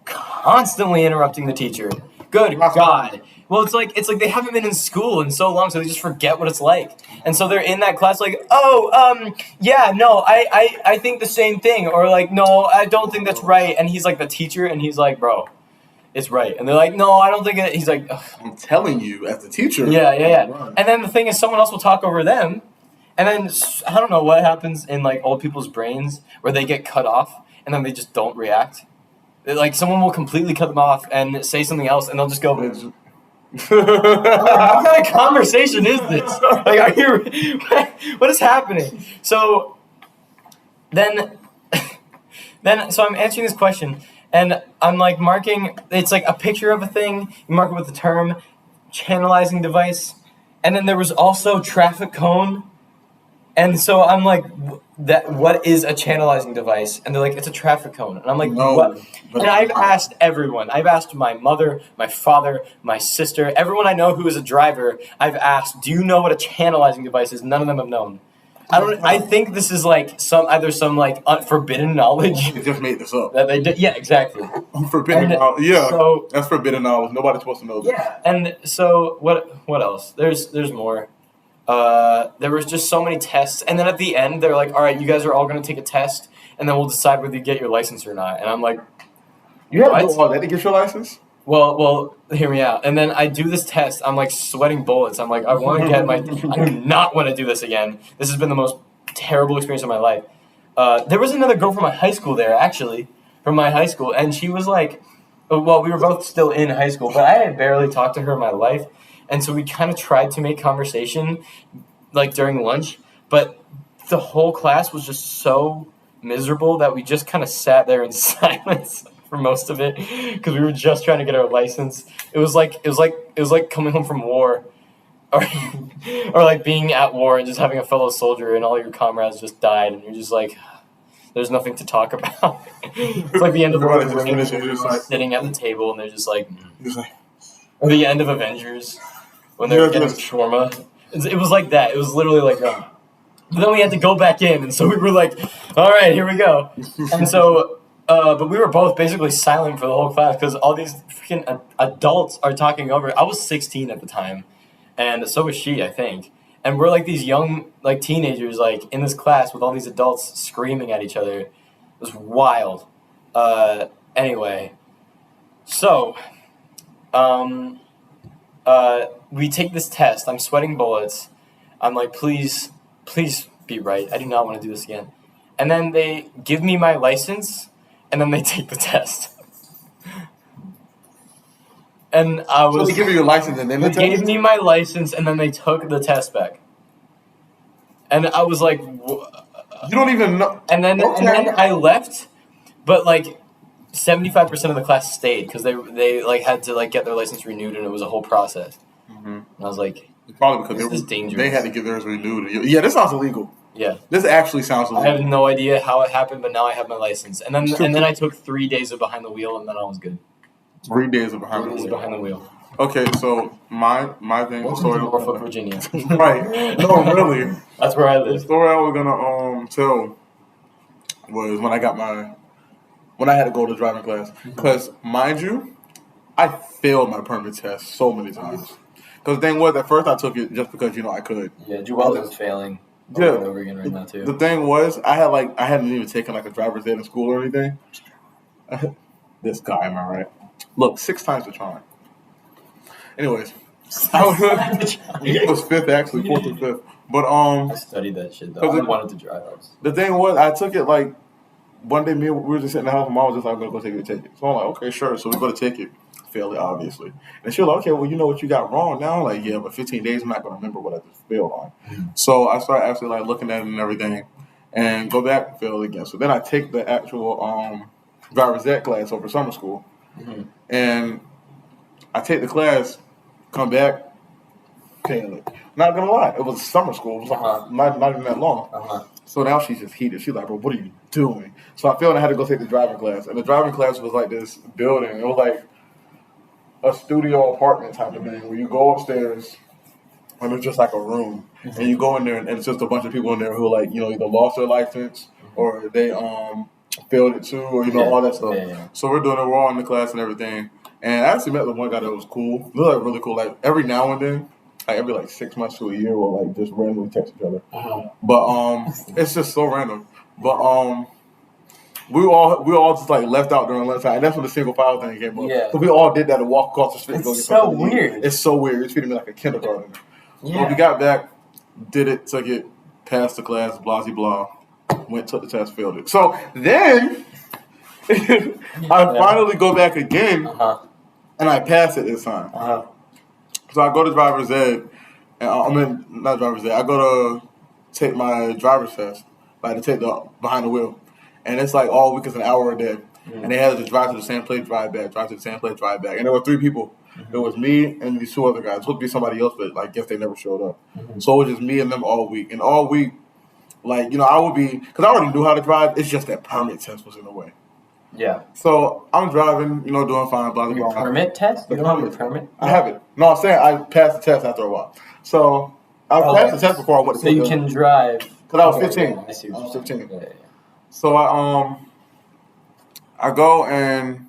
constantly interrupting the teacher. Good God. Well, it's like they haven't been in school in so long, so they just forget what it's like. And so they're in that class like, yeah, no, I think the same thing. Or like, no, I don't think that's right. And he's like the teacher, and he's like, bro, it's right. And they're like, no, I don't think it. He's like, ugh. I'm telling you, as the teacher. Yeah. And then the thing is, someone else will talk over them. And then, I don't know what happens in like old people's brains where they get cut off, and then they just don't react. Like, someone will completely cut them off and say something else, and they'll just go, what kind of conversation is this? Like, are you, what is happening? So, then, so I'm answering this question, and I'm like marking, it's like a picture of a thing, you mark it with the term, channelizing device, and then there was also traffic cone, and so I'm like, what is a channelizing device? And they're like, it's a traffic cone. And I'm like, no, what? And I've asked everyone. I've asked my mother, my father, my sister, everyone I know who is a driver. I've asked, do you know what a channelizing device is? None of them have known. I think this is like some forbidden knowledge. They just made this up. That they did. Yeah, exactly. Forbidden knowledge. Yeah, so, that's forbidden knowledge. Nobody's supposed to know that. Yeah, and so what else? There's more. There was just so many tests, and then at the end they're like, all right, you guys are all going to take a test, and then we'll decide whether you get your license or not. And I'm like, you have to do all that to get your license? Well, hear me out. And then I do this test. I'm like sweating bullets. I'm like, I want to get I do not want to do this again. This has been the most terrible experience of my life. There was another girl from my high school there, actually, and she was like, well, we were both still in high school, but I had barely talked to her in my life. And so we kind of tried to make conversation, like, during lunch. But the whole class was just so miserable that we just kind of sat there in silence for most of it because we were just trying to get our license. It was like coming home from war, or like being at war and just having a fellow soldier and all your comrades just died, and you're just like, there's nothing to talk about. It's like the end of the world. Just sitting at the table, and they're just like, or the end of Avengers. When they were getting shawarma. It was like that. It was literally like that. But then we had to go back in, and so we were like, all right, here we go. And so, but we were both basically silent for the whole class because all these freaking adults are talking over. I was 16 at the time, and so was she, I think. And we're like these young, like teenagers, like in this class with all these adults screaming at each other. It was wild. Anyway, so, we take this test. I'm sweating bullets. I'm like, please be right. I do not want to do this again. And then they give me my license, and then they take the test. And I was. So they give you your license, and then they gave me my license, and then they took the test back. And I was like, you don't even know. And then I left, but like 75% of the class stayed because they like had to like get their license renewed, and it was a whole process. Mm-hmm. And I was like, probably because this is dangerous. They had to get theirs renewed. Yeah, this sounds illegal. Yeah, this actually sounds illegal. I have no idea how it happened, but now I have my license. And then I took 3 days of behind the wheel, and then I was good. 3 days of behind the wheel. Okay, so my thing. Story Norfolk, Virginia. Right? No, really. That's where I live. The story I was gonna tell was when I had to go to driving class. Because mind you, I failed my permit test so many times. Because the thing was, at first I took it just because I could. Yeah, Jewel was failing over and over again right now too. The thing was, I hadn't even taken like a driver's ed in school or anything. This guy, am I right? Look, 6 times the charm. Anyways, it was 5th actually, 4th or 5th. But I studied that shit though. I wanted to drive. The thing was, I took it like one day. We were just sitting in the house. My mom was just like, "I'm gonna go take the ticket." So I'm like, "Okay, sure." So we go to take it. fail it, obviously. And she was like, okay, well, you know what you got wrong now? Like, yeah, but 15 days, I'm not going to remember what I just failed on. So I started actually, like, looking at it and everything and go back and fail it again. So then I take the actual driver's ed class over summer school. And I take the class, come back, fail it. Not going to lie, it was summer school. It was like not even that long. So now she's just heated. She's like, bro, what are you doing? So I feel I had to go take the driving class. And the driving class was like this building. It was like a studio apartment type of thing where you go upstairs and it's just like a room. And you go in there and it's just a bunch of people in there who like, you know, either lost their license or they failed it too or, you know, all that stuff. So we're doing it. We're all in the class and everything. And I actually met the one guy that was cool. He was like really cool. Like every now and then, like every like 6 months to a year, we'll like just randomly text each other. But it's just so random. But we all just like left out during lunchtime, and that's when the single file thing came up. So we all did that to walk across the street. It's so weird. It's so weird. It's treating me like a kindergartner. So we got back, did it, took it, passed the class, blah blah. Went, took the test, failed it. So then I finally go back again, and I pass it this time. So I go to driver's ed, and not driver's ed. I go to take my driver's test, like to take the behind the wheel, and it's like all week is an hour a day, and they had to just drive to the same place, drive back, drive to the same place, drive back, and there were 3 people. It was me and these 2 other guys. It was supposed to be somebody else, but I guess they never showed up. So it was just me and them all week, and all week, like you know, I would be because I already knew how to drive. It's just that permit test was in the way. So I'm driving, you know, doing fine. Blah, blah, blah. Permit test? The you don't have a permit? I have it. No, I'm saying I passed the test after a while. So I passed the test before I went to So you can drive. Because I was 15. I see I was 15. Yeah. So I go and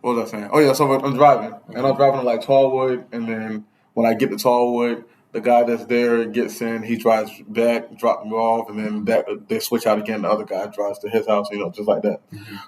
what was I saying? Oh yeah, so I'm driving and I'm driving to like Tallwood, and then when I get to Tallwood, the guy that's there gets in, he drives back, drop me off, and then they switch out again. The other guy drives to his house, you know, just like that.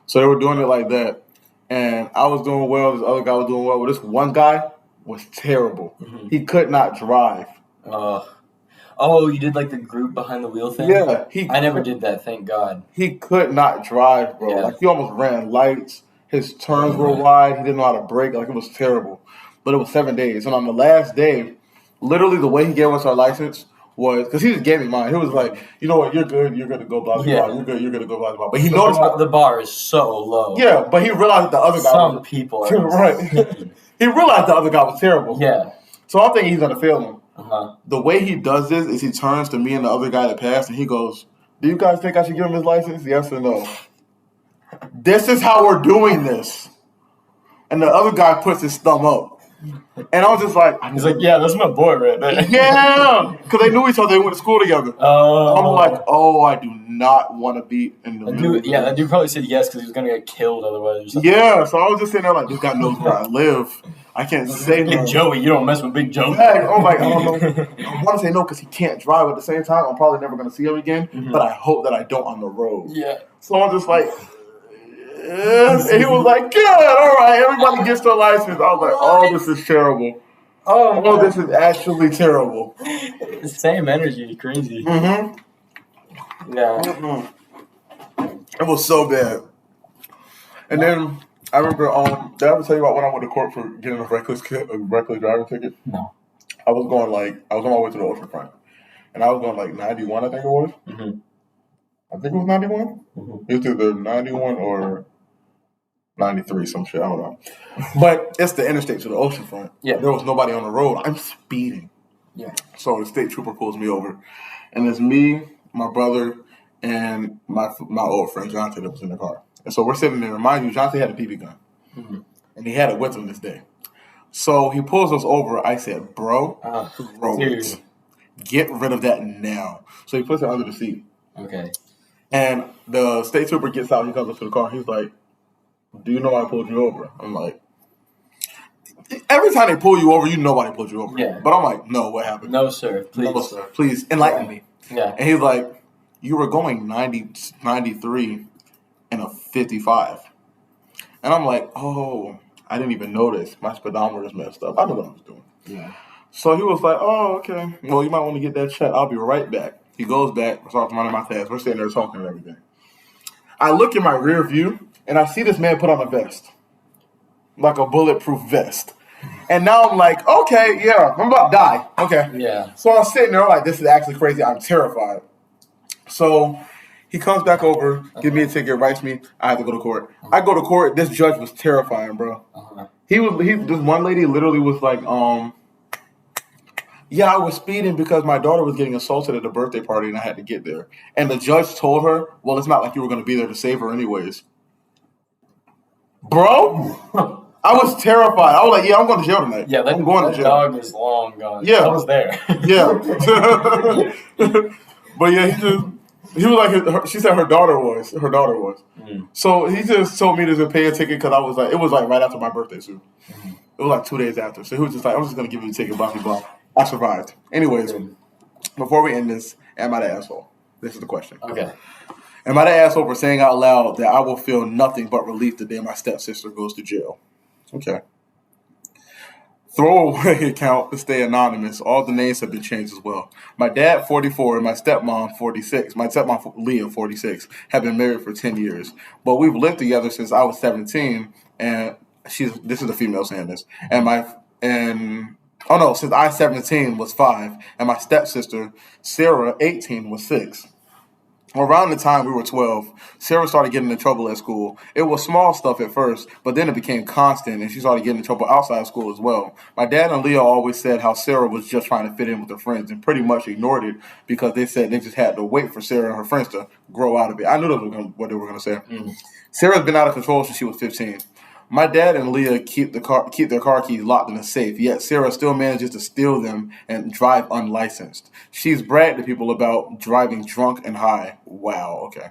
So they were doing it like that, and I was doing well. This other guy was doing well, but this one guy was terrible. He could not drive. Oh, you did like the group behind the wheel thing? Yeah. I never did that, thank God. He could not drive, bro. Yeah. Like, he almost ran lights. His turns were wide. He didn't know how to brake. Like, it was terrible. But it was 7 days. And on the last day, literally the way he gave us our license was, because he just gave me mine. He was like, you know what, you're good to go, blah, blah, blah. You're good to go, blah, blah. But he noticed the bar is so low. Yeah, but he realized that the other guy Some people are right. He realized the other guy was terrible. Yeah. So I'm thinking he's going to fail him. The way he does this is he turns to me and the other guy that passed, and he goes, do you guys think I should give him his license? Yes or no? This is how we're doing this. And the other guy puts his thumb up. And I was just like... He's like, yeah, that's my boy right there. Yeah! Because they knew each other. They went to school together. I'm like, I do not want to be in the middle. Yeah, that dude probably said yes because he was going to get killed otherwise or something. Yeah, so I was just sitting there like, this guy knows where I live. I can't say no. Big Joey, you don't mess with Big Joey. I'm like, I don't know. I want to say no because he can't drive. At the same time, I'm probably never going to see him again. But I hope that I don't on the road. Yeah. So I'm just like... And he was like, good, all right, everybody gets their license. I was like, oh, this is terrible. Oh, this is actually terrible. Same energy, crazy. Yeah. It was so bad. And then I remember, did I ever tell you about when I went to court for getting a reckless driving ticket? No. I was on my way to the ocean front. And I was going like 91, I think it was. I think it was 91. It was either 91 or 93, some shit. I don't know. But it's the interstate to the ocean front. Yeah. There was nobody on the road. I'm speeding. Yeah. So the state trooper pulls me over. And it's me, my brother, and my old friend, Jonah, that was in the car. And so we're sitting there. Mind you, Jonah had a BB gun. And he had it with him this day. So he pulls us over. I said, bro, get rid of that now. So he puts it under the seat. Okay. And the state trooper gets out. He comes up to the car. He's like, do you know why I pulled you over? I'm like, every time they pull you over, you know why they pulled you over. Yeah. But I'm like, no, what happened? No, sir. Please. No, sir. Please enlighten me. Yeah. And he's like, you were going 93 and a 55. And I'm like, oh, I didn't even notice. My speedometer is messed up. I know what I was doing. Yeah. So he was like, oh, okay. Well, you might want to get that checked. I'll be right back. He goes back, starts running my test. We're sitting there talking and everything. I look in my rear view, and I see this man put on a vest. like a bulletproof vest. And now I'm like, okay, yeah, I'm about to die. Okay. Yeah. So I'm sitting there like, this is actually crazy. I'm terrified. So he comes back over, give me a ticket, writes me. I have to go to court. I go to court. This judge was terrifying, bro. This one lady literally was like, yeah, I was speeding because my daughter was getting assaulted at a birthday party and I had to get there. And the judge told her, well, it's not like you were going to be there to save her anyways. Bro, I was terrified. I was like, yeah, I'm going to jail tonight. Yeah, I'm going to jail. Dog is long gone. Yeah. I was there. Yeah. But yeah, he was like, she said her daughter was. So he just told me to pay a ticket because it was like right after my birthday, too. It was like 2 days after. So he was just like, I'm just going to give you a ticket, blah, blah, blah. I survived. Anyways, before we end this, am I the asshole? This is the question. Okay. Am I the asshole for saying out loud that I will feel nothing but relief the day my stepsister goes to jail? Okay. Throwaway account to stay anonymous. All the names have been changed as well. My dad, 44, and my stepmom, 46. My stepmom, Leah, 46, have been married for 10 years. But we've lived together since I was 17, and this is the female saying this. Since I 17 was 5, and my stepsister, Sarah, 18, was 6. Around the time we were 12, Sarah started getting in trouble at school. It was small stuff at first, but then it became constant, and she started getting in trouble outside of school as well. My dad and Leah always said how Sarah was just trying to fit in with her friends and pretty much ignored it because they said they just had to wait for Sarah and her friends to grow out of it. I knew that was what they were going to say. Sarah's been out of control since she was 15. My dad and Leah keep their car keys locked in a safe, yet Sarah still manages to steal them and drive unlicensed. She's bragged to people about driving drunk and high. Wow, okay.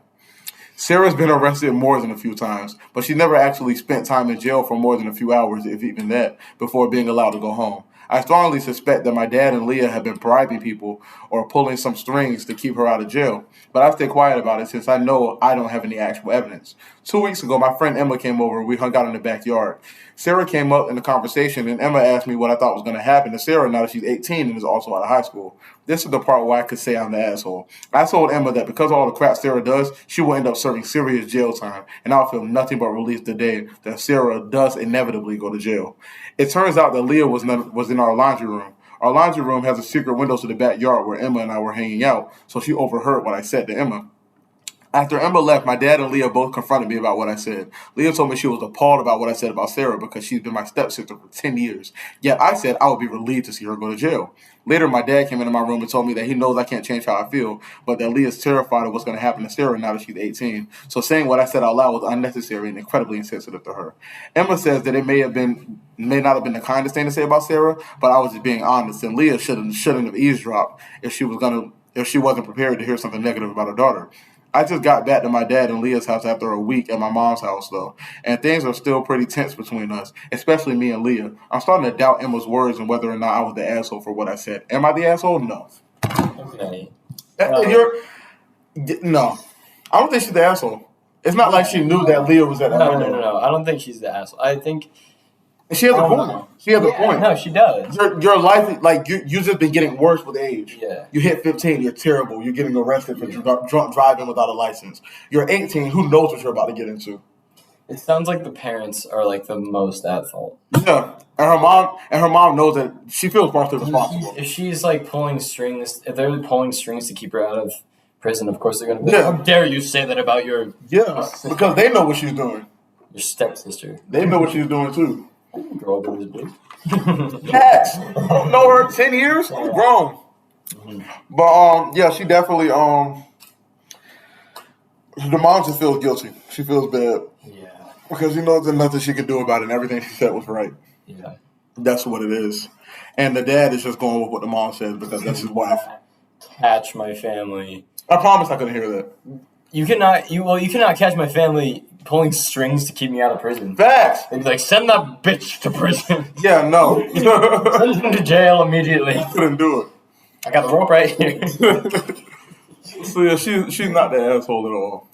Sarah's been arrested more than a few times, but she never actually spent time in jail for more than a few hours, if even that, before being allowed to go home. I strongly suspect that my dad and Leah have been bribing people or pulling some strings to keep her out of jail, but I stay quiet about it since I know I don't have any actual evidence. 2 weeks ago, my friend Emma came over. We hung out in the backyard. Sarah came up in the conversation, and Emma asked me what I thought was going to happen to Sarah now that she's 18 and is also out of high school. This is the part where I could say I'm the asshole. I told Emma that because of all the crap Sarah does, she will end up serving serious jail time, and I'll feel nothing but relief the day that Sarah does inevitably go to jail. It turns out that Leah was in our laundry room. Our laundry room has a secret window to the backyard where Emma and I were hanging out, so she overheard what I said to Emma. After Emma left, my dad and Leah both confronted me about what I said. Leah told me she was appalled about what I said about Sarah because she's been my stepsister for 10 years. Yet I said I would be relieved to see her go to jail. Later, my dad came into my room and told me that he knows I can't change how I feel, but that Leah's terrified of what's going to happen to Sarah now that she's 18. So saying what I said out loud was unnecessary and incredibly insensitive to her. Emma says that it may not have been the kindest thing to say about Sarah, but I was just being honest, and Leah shouldn't have eavesdropped if she wasn't prepared to hear something negative about her daughter. I just got back to my dad and Leah's house after a week at my mom's house, though, and things are still pretty tense between us, especially me and Leah. I'm starting to doubt Emma's words and whether or not I was the asshole for what I said. Am I the asshole? No. Okay. No. I don't think she's the asshole. It's not like she knew that Leah was at that window. No. I don't think she's the asshole. I think... She has a point. She has a point. No, she does. Your life, like, you just been getting worse with age. Yeah. You hit 15, you're terrible. You're getting arrested for drunk driving without a license. You're 18, who knows what you're about to get into? It sounds like the parents are, like, the most at fault. Yeah. And her mom knows that she feels partially responsible. If she's, like, if they're pulling strings to keep her out of prison, of course they're going to be like, how dare you say that about your... Yeah, because they know what she's doing. Your stepsister. They know what she's doing, too. Girl, but it's big. Cats. Know her 10 years? Grown. Mm-hmm. But yeah, she definitely the mom just feels guilty. She feels bad. Yeah. Because she knows there's nothing she can do about it and everything she said was right. Yeah. That's what it is. And the dad is just going with what the mom says because that's his wife. Catch my family. I promise I couldn't hear that. You cannot catch my family pulling strings to keep me out of prison. Facts. They'd be like, send that bitch to prison. Yeah, no. Send him to jail immediately. Couldn't do it. I got the rope right here. So yeah, she's not the asshole at all.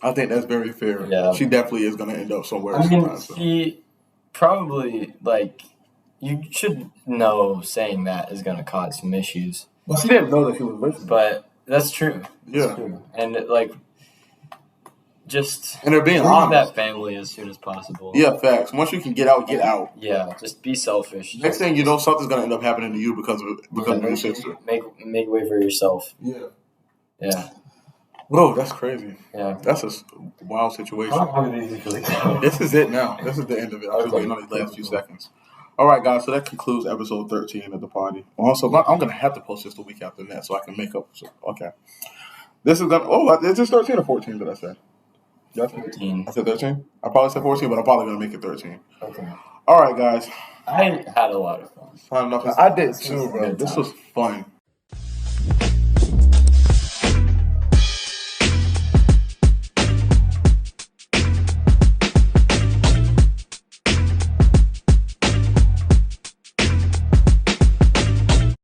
I think that's very fair. Yeah. She definitely is going to end up somewhere. I mean, she probably, like, you should know saying that is going to cause some issues. Well, she didn't know that she was listening. But that's true. Yeah. That's true. And, like, And they're being leave honest. that family as soon as possible. Yeah, facts. Once you can get out, get out. Yeah, just be selfish. Next thing you know, something's gonna end up happening to you because of your sister. Make way for yourself. Yeah. Yeah. Whoa, that's crazy. Yeah. That's a wild situation. How long do these usually go? This is it now. This is the end of it. I'm just waiting on these last few seconds. All right, guys. So that concludes episode 13 of the party. Also, I'm gonna have to post this the week after that so I can make up. Okay. This is gonna. Oh, is this 13 or 14? Did I say? 13. I said 13. I probably said 14, but I'm probably gonna make it 13. Okay. All right, guys. I had a lot of fun. I did too, bro. This was fun.